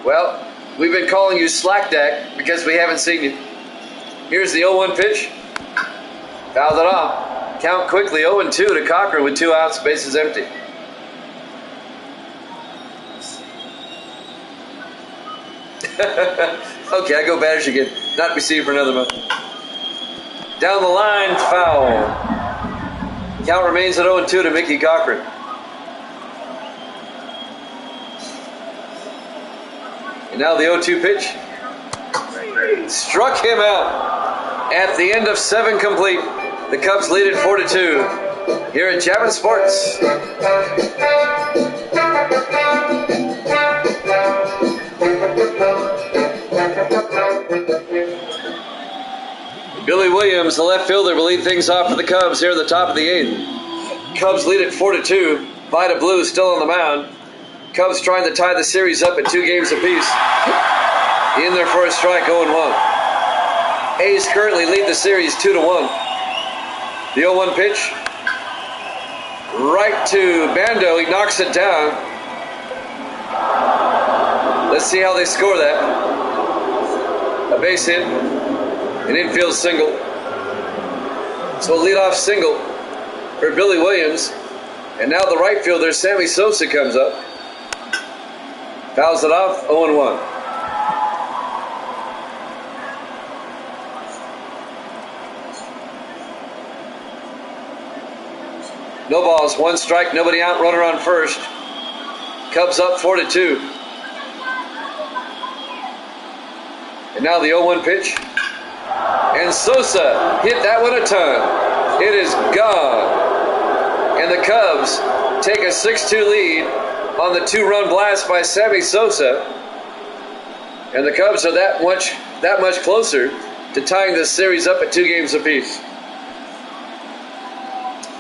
Well, we've been calling you slack deck because we haven't seen you. Here's the 0-1 pitch. Fouled it off. Count quickly 0-2 to Cochran with 2 outs, bases empty. Okay, I go batters again. Not received for another month. Down the line, foul. Count remains at 0-2 to Mickey Cochran. And now the 0-2 pitch. Struck him out. At the end of 7 complete, the Cubs lead at 4-2 here at Jammin' Sports. Billy Williams, the left fielder, will lead things off for the Cubs here at the top of the 8th. Cubs lead at 4-2. Vida Blue still on the mound. Cubs trying to tie the series up at 2 games apiece. In there for a strike, 0-1. A's currently lead the series 2-1. The 0-1 pitch. Right to Bando. He knocks it down. Let's see how they score that. A base hit, an infield single. So a leadoff single for Billy Williams. And now the right fielder, Sammy Sosa, comes up. Fouls it off, 0-1. No balls, one strike, nobody out, runner on first. Cubs up 4-2. And now the 0-1 pitch. And Sosa hit that one a ton. It is gone. And the Cubs take a 6-2 lead on the 2-run blast by Sammy Sosa. And the Cubs are that much closer to tying this series up at 2 games apiece.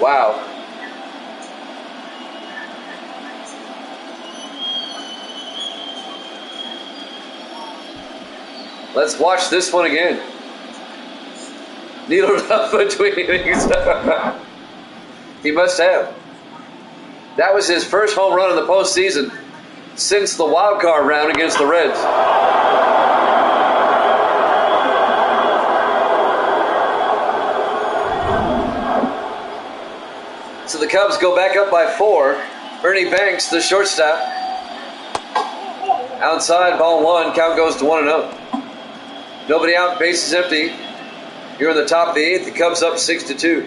Wow. Let's watch this one again. Needled up between innings. He must have. That was his first home run in the postseason since the wild card round against the Reds. So the Cubs go back up by 4. Ernie Banks, the shortstop. Outside, ball 1. Count goes to 1-0. Nobody out, bases empty. Here in the top of the 8th, the Cubs up 6-2.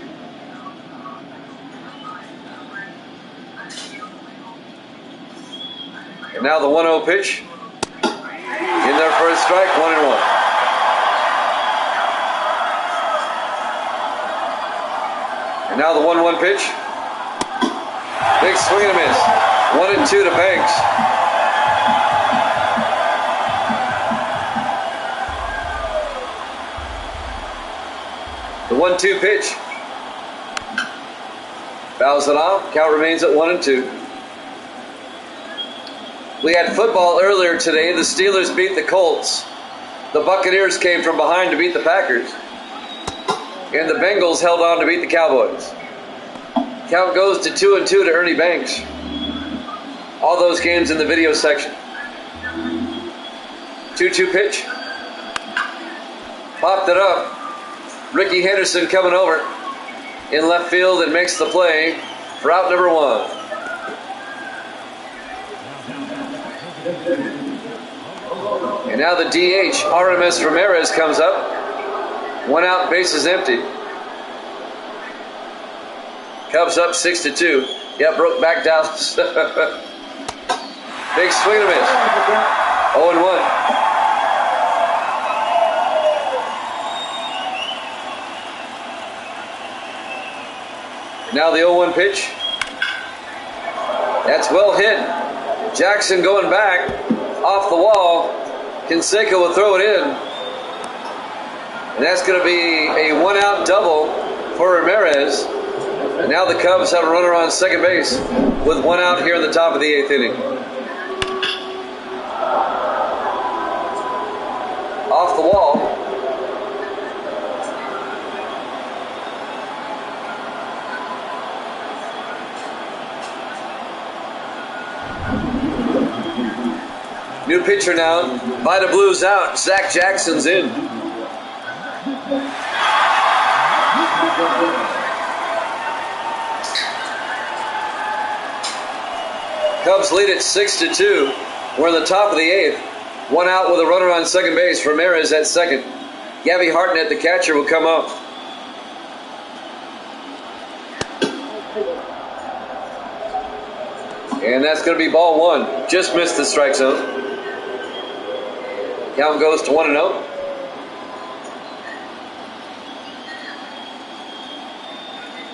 And now the 1-0 pitch. In there for a strike, 1-1. And now the 1-1 pitch. Big swing and a miss. 1-2 to Banks. The 1-2 pitch. Fouls it off. Count remains at 1-2. We had football earlier today. The Steelers beat the Colts. The Buccaneers came from behind to beat the Packers. And the Bengals held on to beat the Cowboys. Count goes to 2-2 to Ernie Banks. All those games in the video section. 2-2 pitch. Popped it up. Ricky Henderson coming over in left field and makes the play for out number 1. And now the DH, RMS Ramirez, comes up. 1 out, bases empty. Cubs up 6-2. Yeah, broke back Dallas. Big swing and a miss. 0-1. Now the 0-1 pitch. That's well hit. Jackson going back off the wall. Canseco will throw it in. And that's going to be a 1-out double for Ramirez. And now the Cubs have a runner on second base with 1 out here in the top of the 8th inning. Off the wall. New pitcher now. Vida Blue's out. Zach Jackson's in. Cubs lead at 6-2. We're in the top of the 8th. 1 out with a runner on second base. Ramirez at second. Gabby Hartnett, the catcher, will come up. And that's going to be ball 1. Just missed the strike zone. Count goes to 1-0.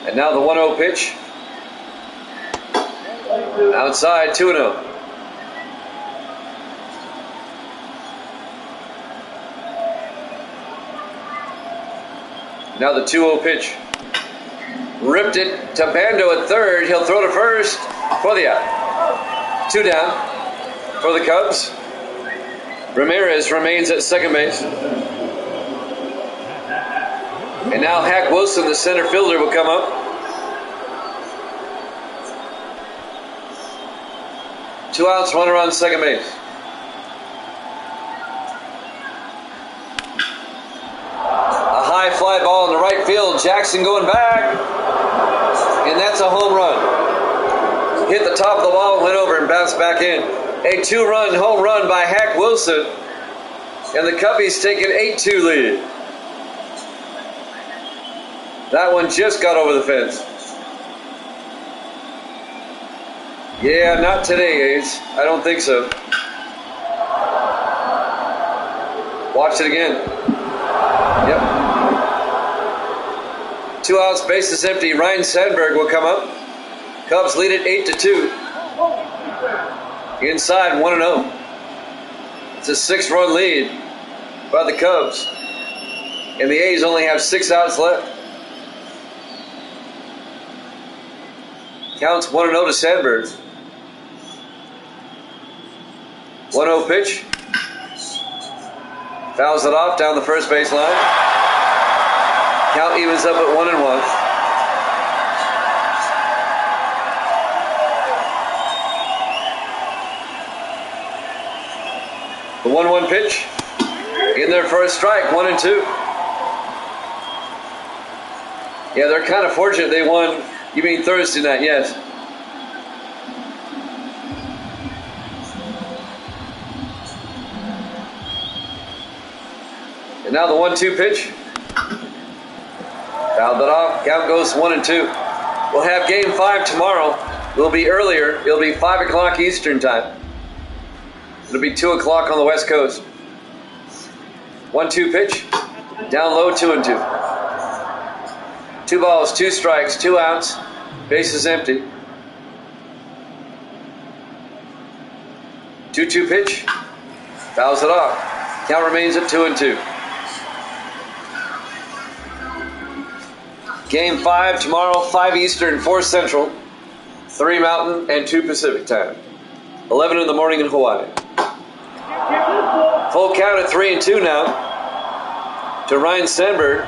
And now the 1-0 pitch. Outside, 2-0. Now the 2-0 pitch. Ripped it to Bando at third. He'll throw to first for the out. 2 down for the Cubs. Ramirez remains at second base. And now Hack Wilson, the center fielder, will come up. 2 outs, runner on second base. A high fly ball in the right field. Jackson going back. And that's a home run. Hit the top of the wall, went over and bounced back in. A 2-run home run by Hack Wilson. And the Cubbies take an 8-2 lead. That one just got over the fence. Yeah, not today, A's. I don't think so. Watch it again. Yep. 2 outs, bases empty. Ryan Sandberg will come up. Cubs lead it 8-2. Inside 1-0. It's a 6-run lead by the Cubs. And the A's only have 6 outs left. Counts 1-0 to Sandberg. 1-0 pitch. Fouls it off down the first base line. Count evens up at 1-1. The 1-1 pitch. In there for a strike, 1-2. Yeah, they're kind of fortunate they won. You mean Thursday night, yes. And now the 1-2 pitch. Fouled it off. Count goes 1-2. We'll have game 5 tomorrow. It'll be earlier. It'll be 5 o'clock Eastern time. It'll be 2 o'clock on the West Coast. 1-2 pitch. Down low, 2-2. 2 balls, 2 strikes, 2 outs. Bases empty. 2-2 pitch. Fouls it off. Count remains at 2-2. Game 5 tomorrow, 5 Eastern, 4 Central, 3 Mountain, and 2 Pacific time. 11 in the morning in Hawaii. Full count at 3-2 now to Ryan Sandberg.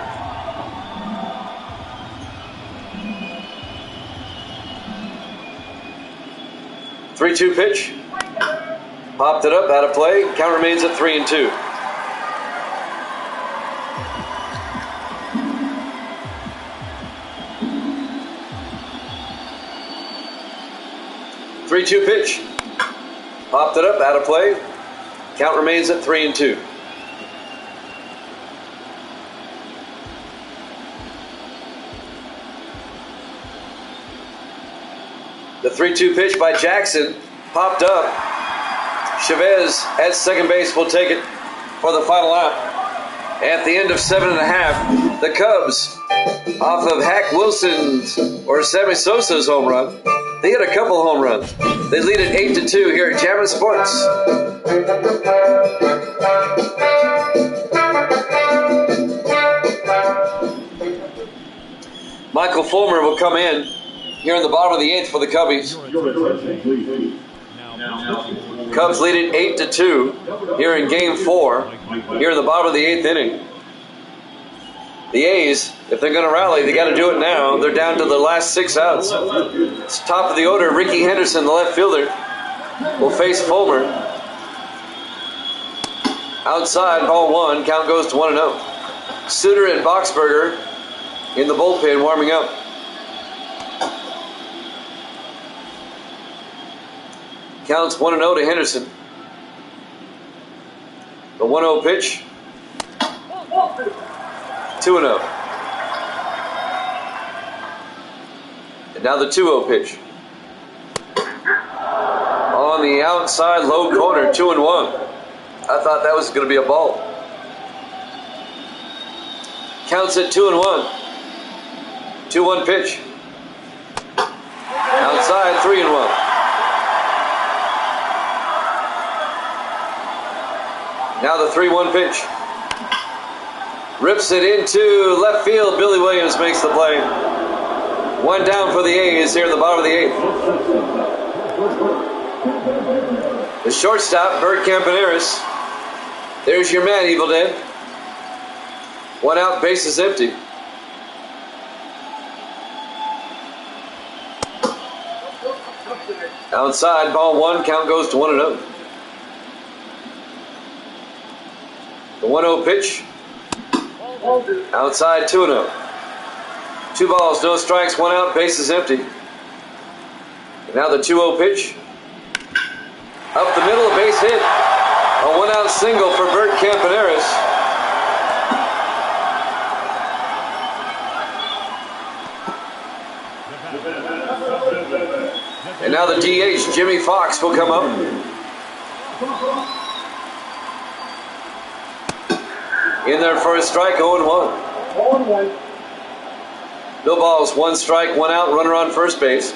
Three-two pitch. Popped it up, out of play. Count remains at 3-2. Three-two pitch. Popped it up, out of play. Count remains at 3-2. The 3-2 pitch by Jackson popped up. Chavez at second base will take it for the final out. At the end of 7.5, the Cubs, off of Hack Wilson's or Sammy Sosa's home run, they hit a couple home runs. They lead at 8-2 here at Jammin' Sports. Michael Fulmer will come in here in the bottom of the 8th for the Cubbies. Cubs lead it 8-2 here in Game 4, here in the bottom of the 8th inning. The A's, if they're going to rally, they got to do it now. They're down to the last 6 outs. It's top of the order. Ricky Henderson, the left fielder, will face Fulmer. Outside, ball 1. Count goes to 1-0. Suter and Boxberger in the bullpen warming up. Counts 1-0 to Henderson. The 1-0 pitch. 2-0. And now the 2-0 pitch. On the outside low corner, 2-1. I thought that was going to be a ball. Counts at 2-1. 2-1 pitch. Outside, 3-1. Now the 3-1 pitch. Rips it into left field. Billy Williams makes the play. 1 down for the A's here in the bottom of the 8th. The shortstop, Bert Campaneris. There's your man, Evil Dead. 1 out, bases empty. Outside, ball 1, count goes to 1-0. The 1-0 pitch. Outside, 2-0. 2 balls, no strikes, 1 out, bases empty. And now the 2-0 pitch. Up the middle, a base hit. A 1-out single for Bert Campaneris. And now the DH, Jimmy Fox, will come up. In there for a strike, 0-1. No balls, 1 strike, 1 out, runner on first base.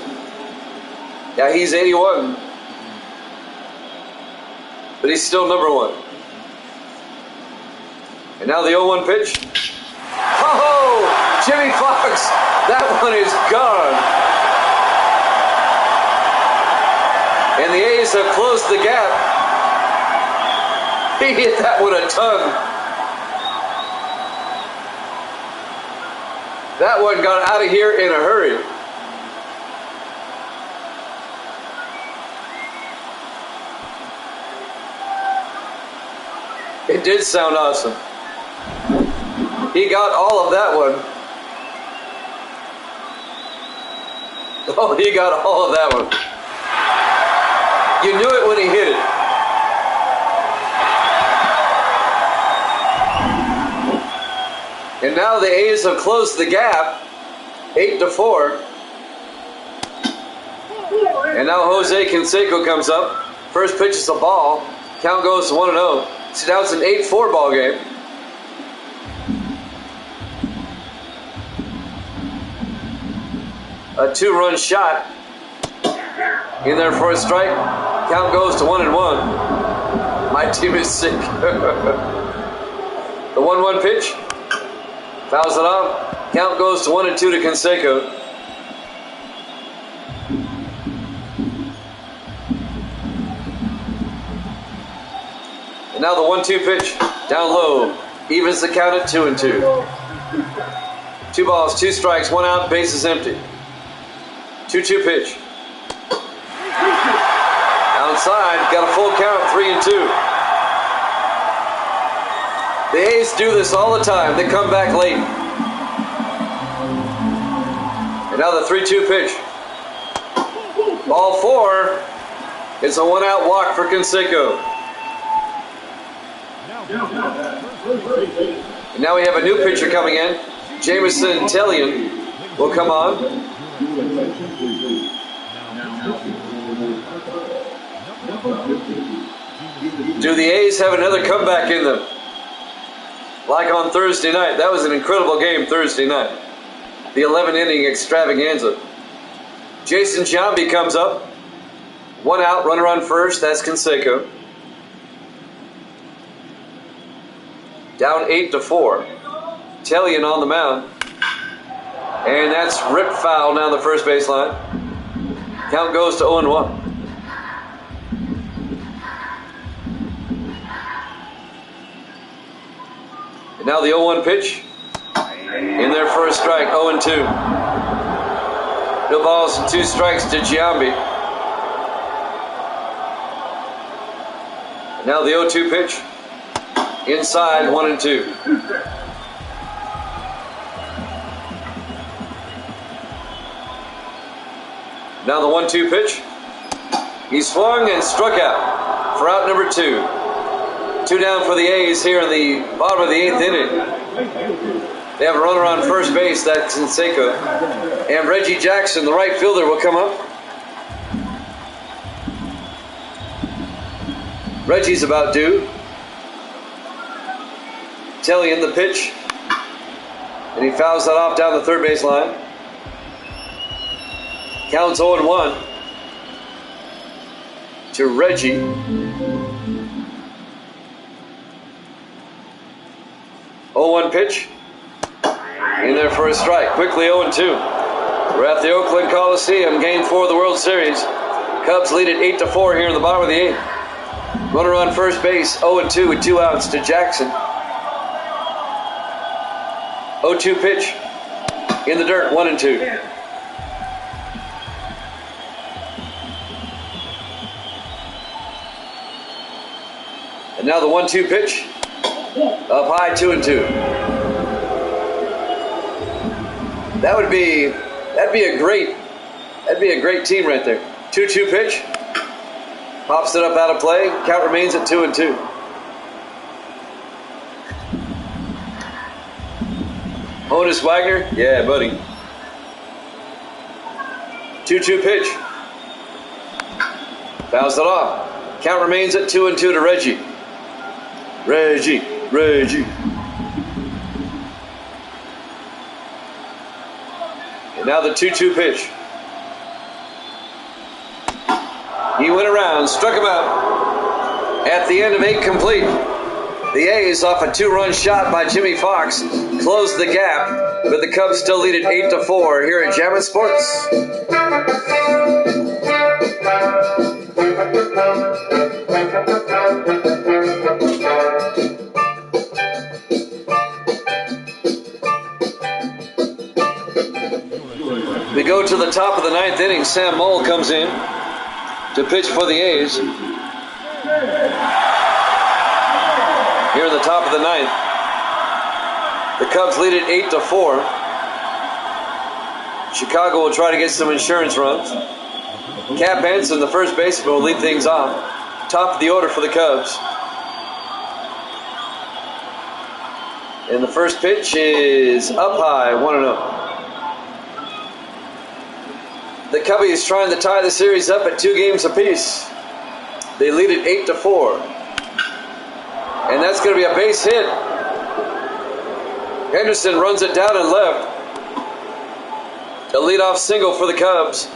Yeah, he's 81. But he's still number 1. And now the 0-1 pitch. Oh, Jimmy Fox, that one is gone. And the A's have closed the gap. He hit that with a tongue. That one got out of here in a hurry. It did sound awesome. He got all of that one. Oh, he got all of that one. You knew it when he hit it. And now the A's have closed the gap, 8-4. And now Jose Canseco comes up. First pitch is a ball. Count goes to 1-0. So now it's an 8-4 ball game. A 2-run shot. In there for a strike. Count goes to 1-1. My team is sick. The 1-1 pitch. Fouls it off. Count goes to 1-2 to Canseco. And now the 1-2 pitch. Down low. Evens the count at 2-2. 2 balls, 2 strikes, 1 out, bases empty. 2-2 pitch. Outside, got a full count, 3-2. The A's do this all the time. They come back late. And now the 3-2 pitch. Ball 4. It's a 1-out walk for Canseco. And now we have a new pitcher coming in. Jameson Tellian will come on. Do the A's have another comeback in them? Like on Thursday night. That was an incredible game Thursday night. The 11-inning extravaganza. Jason Giambi comes up. 1 out, runner on first. That's Canseco. Down 8-4. Tellian on the mound. And that's ripped foul down the first baseline. Count goes to 0-1. And now the 0-1 pitch. In there for a strike, 0-2. No balls and 2 strikes to Giambi. And now the 0-2 pitch. Inside, 1-2. Now the 1-2 pitch. He swung and struck out for out number 2. 2 down for the A's here in the bottom of the 8th inning. They have a runner on first base, that's Canseco. And Reggie Jackson, the right fielder, will come up. Reggie's about due. Tellian the pitch. And he fouls that off down the third baseline. Counts 0-1 to Reggie. 0-1 pitch. In there for a strike. Quickly 0-2. We're at the Oakland Coliseum, Game 4 of the World Series. Cubs lead at 8-4 here in the bottom of the 8th. Runner on first base, 0-2 with 2 outs to Jackson. 0-2 pitch. In the dirt, 1-2. And now the 1-2 pitch. Up high, 2-2. That'd be a great team right there. 2-2 pitch. Pops it up out of play. Count remains at 2-2. Honus Wagner, yeah, buddy. 2-2 pitch. Fouls it off. Count remains at 2-2 to Reggie. Reggie. And now the 2-2 pitch. He went around, struck him out. At the end of 8 complete, the A's, off a 2-run shot by Jimmy Fox, closed the gap, but the Cubs still lead it 8-4 here at Jammin' Sports. We go to the top of the 9th inning. Sam Moll comes in to pitch for the A's. Here in the top of the 9th. The Cubs lead it 8-4. Chicago will try to get some insurance runs. Cap Hansen, the first baseman, will lead things off. Top of the order for the Cubs. And the first pitch is up high, 1-0. The Cubbies trying to tie the series up at 2 games apiece. They lead it 8-4. And that's going to be a base hit. Henderson runs it down and left. A leadoff single for the Cubs.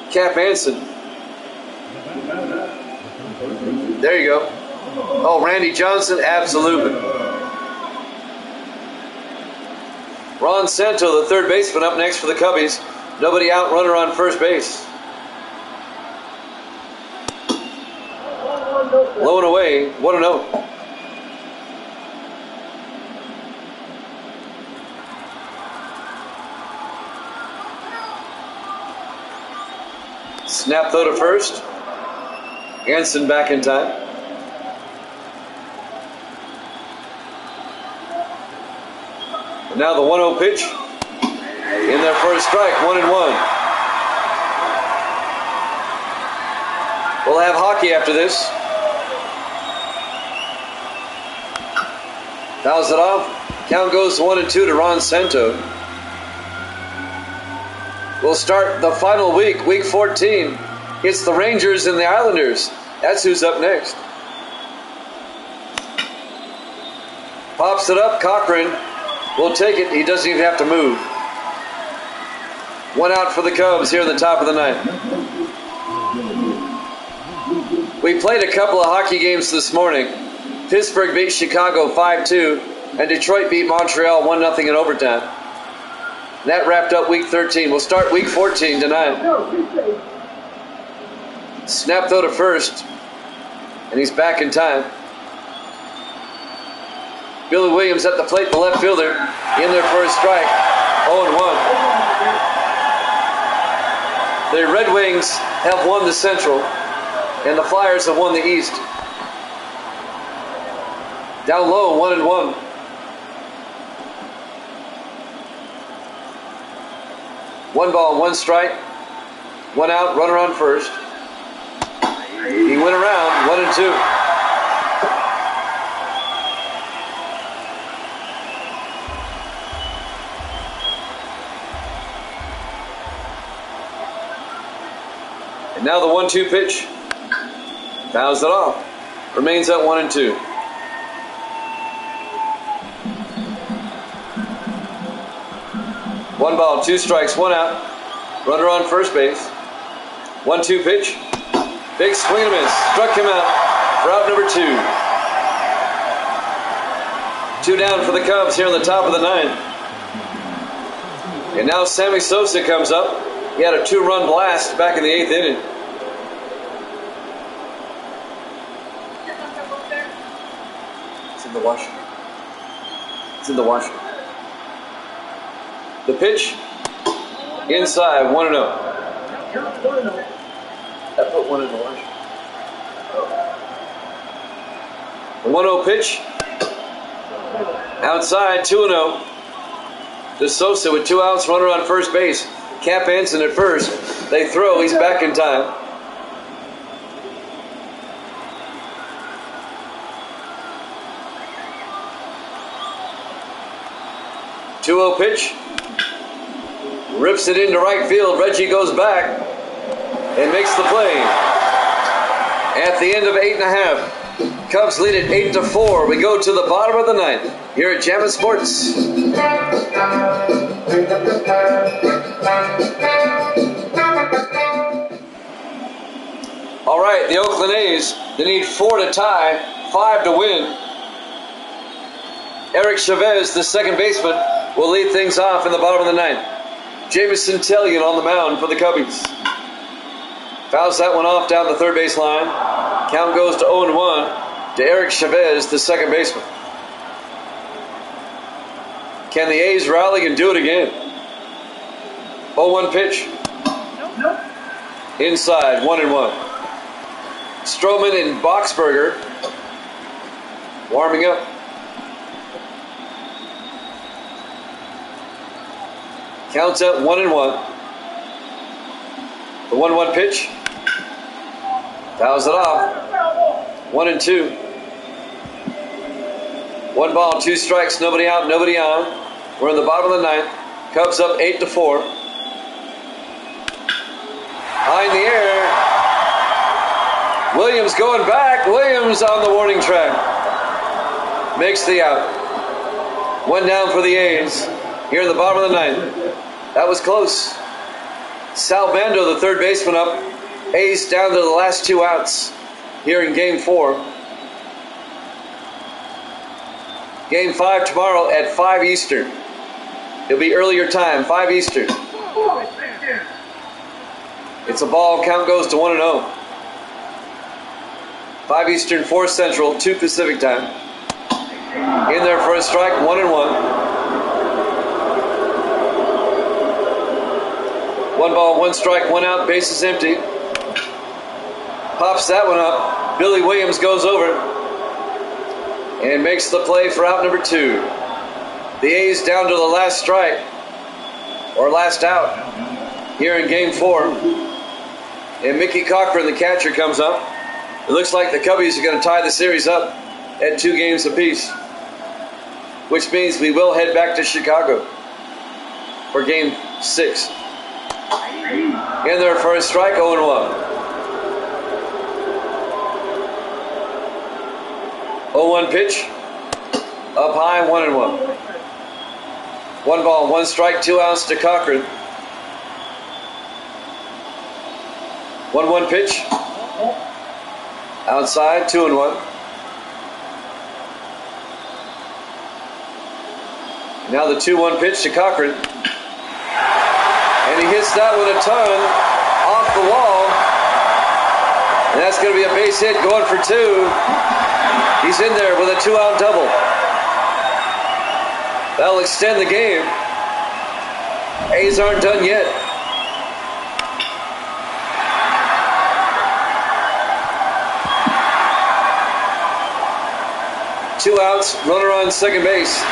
Cap Hansen. There you go. Oh, Randy Johnson, absolutely. Ron Santo, the third baseman, up next for the Cubbies. Nobody out, runner on first base. Low and away, 1-0. Snap throw to first. Hansen back in time. And now the 1-0 pitch. In there for a strike, 1-1. We'll have hockey after this. Fouls it off. Count goes 1-2 to Ron Santo. We'll start the final week, week 14. It's the Rangers and the Islanders. That's who's up next. Pops it up, Cochran will take it. He doesn't even have to move. 1 out for the Cubs here in the top of the 9th. We played a couple of hockey games this morning. Pittsburgh beat Chicago 5-2, and Detroit beat Montreal 1-0 in overtime. That wrapped up week 13. We'll start week 14 tonight. Snap throw to first, and he's back in time. Billy Williams at the plate, the left fielder, in there for a strike. 0-1. The Red Wings have won the Central, and the Flyers have won the East. Down low, 1-1. One ball, 1 strike, 1 out, runner on first. He went around, 1-2. And now the 1-2 pitch. Fouls it off. Remains at 1-2. One ball, 2 strikes, 1 out. Runner on first base. 1-2 pitch. Big swing and a miss. Struck him out for out number 2. 2 down for the Cubs here on the top of the 9th. And now Sammy Sosa comes up. He had a 2-run blast back in the 8th inning. It's in the washer. It's in the washer. The pitch, inside, 1-0. I put 1 in the washer. The 1-0 pitch. Outside, 2-0. De Sosa with 2 outs, runner on first base. Cap Hansen at first. They throw, he's back in time. Two-0 pitch. Rips it into right field. Reggie goes back and makes the play. At the end of 8.5. Cubs lead it 8-4. We go to the bottom of the ninth here at Jammin' Sports. All right, the Oakland A's, they need 4 to tie, 5 to win. Eric Chavez, the second baseman, will lead things off in the bottom of the ninth. Jameson Tellian on the mound for the Cubbies. Fouls that one off down the third base line. Count goes to 0-1 to Eric Chavez, the second baseman. Can the A's rally and do it again? 0-1 pitch. Nope. Inside, 1-1. Stroman and Boxberger warming up. Counts at 1-1. The 1-1 pitch. Fouls it off. 1-2. 1 ball, 2 strikes, nobody out, nobody on. We're in the bottom of the ninth. Cubs up 8-4. High in the air. Williams going back. Williams on the warning track. Makes the out. 1 down for the A's here in the bottom of the ninth. That was close. Sal Bando, the third baseman, up. A's down to the last 2 outs here in Game 4. Game 5 tomorrow at 5 Eastern. It'll be earlier time, 5 Eastern. It's a ball. Count goes to 1-0. 5 Eastern, 4 Central, 2 Pacific time. In there for a strike, 1-1. 1 ball, 1 strike, 1 out, bases empty. Pops that one up. Billy Williams goes over and makes the play for out number 2. The A's down to the last strike, or last out, here in Game 4. And Mickey Cochran, the catcher, comes up. It looks like the Cubbies are going to tie the series up at 2 games apiece, which means we will head back to Chicago for Game 6. In there for a strike, 0-1. 0-1 pitch. Up high, 1-1. 1 ball, 1 strike, 2 outs to Cochran. 1-1 pitch. Outside, 2-1. Now the 2-1 pitch to Cochran. And he hits that one a ton off the wall. And that's going to be a base hit going for 2. He's in there with a 2-out double. That'll extend the game. A's aren't done yet. Two outs, runner on second base.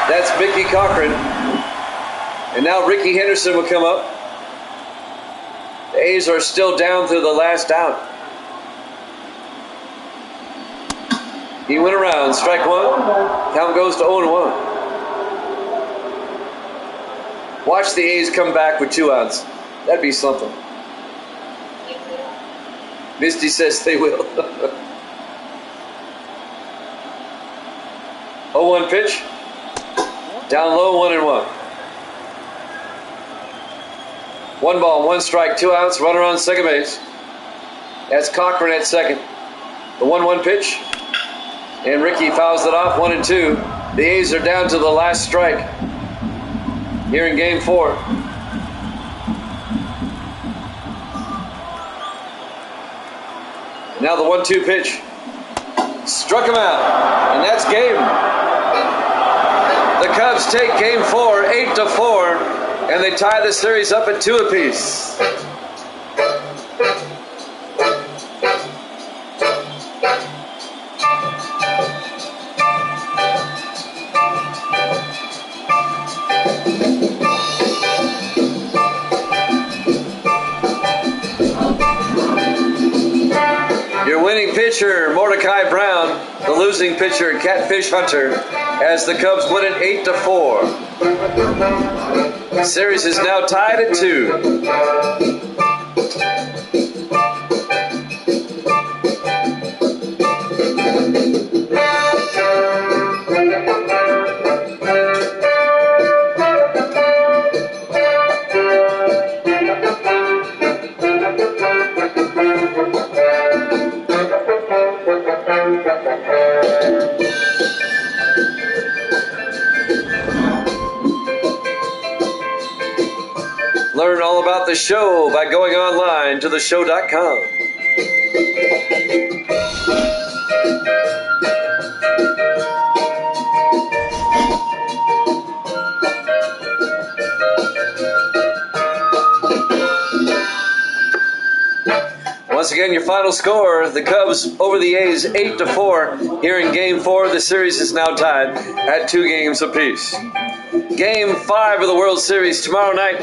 That's Mickey Cochran. And now Ricky Henderson will come up. The A's are still down through the last out. He went around, strike 1. Count goes to 0-1. Watch the A's come back with 2 outs. That'd be something. Misty says they will. 0-1 pitch. Down low, 1-1. 1 ball, 1 strike, 2 outs, runner on second base. That's Cochran at second. The 1-1 pitch. And Ricky fouls it off, 1-2. The A's are down to the last strike here in Game 4. Now the 1-2 pitch. Struck him out, and that's game. The Cubs take Game 4, 8-4, and they tie the series up at 2 apiece. pitcher, Mordecai Brown. The losing pitcher, Catfish Hunter, as the Cubs win it 8-4. The series is now tied at 2. Learn all about the show by going online to theshow.com. Once again, your final score, the Cubs over the A's 8-4. Here in Game 4, the series is now tied at 2 games apiece. Game 5 of the World Series tomorrow night,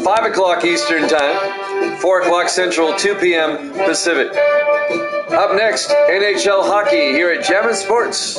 5 o'clock Eastern Time, 4 o'clock Central, 2 p.m. Pacific. Up next, NHL hockey here at Jammin' Sports.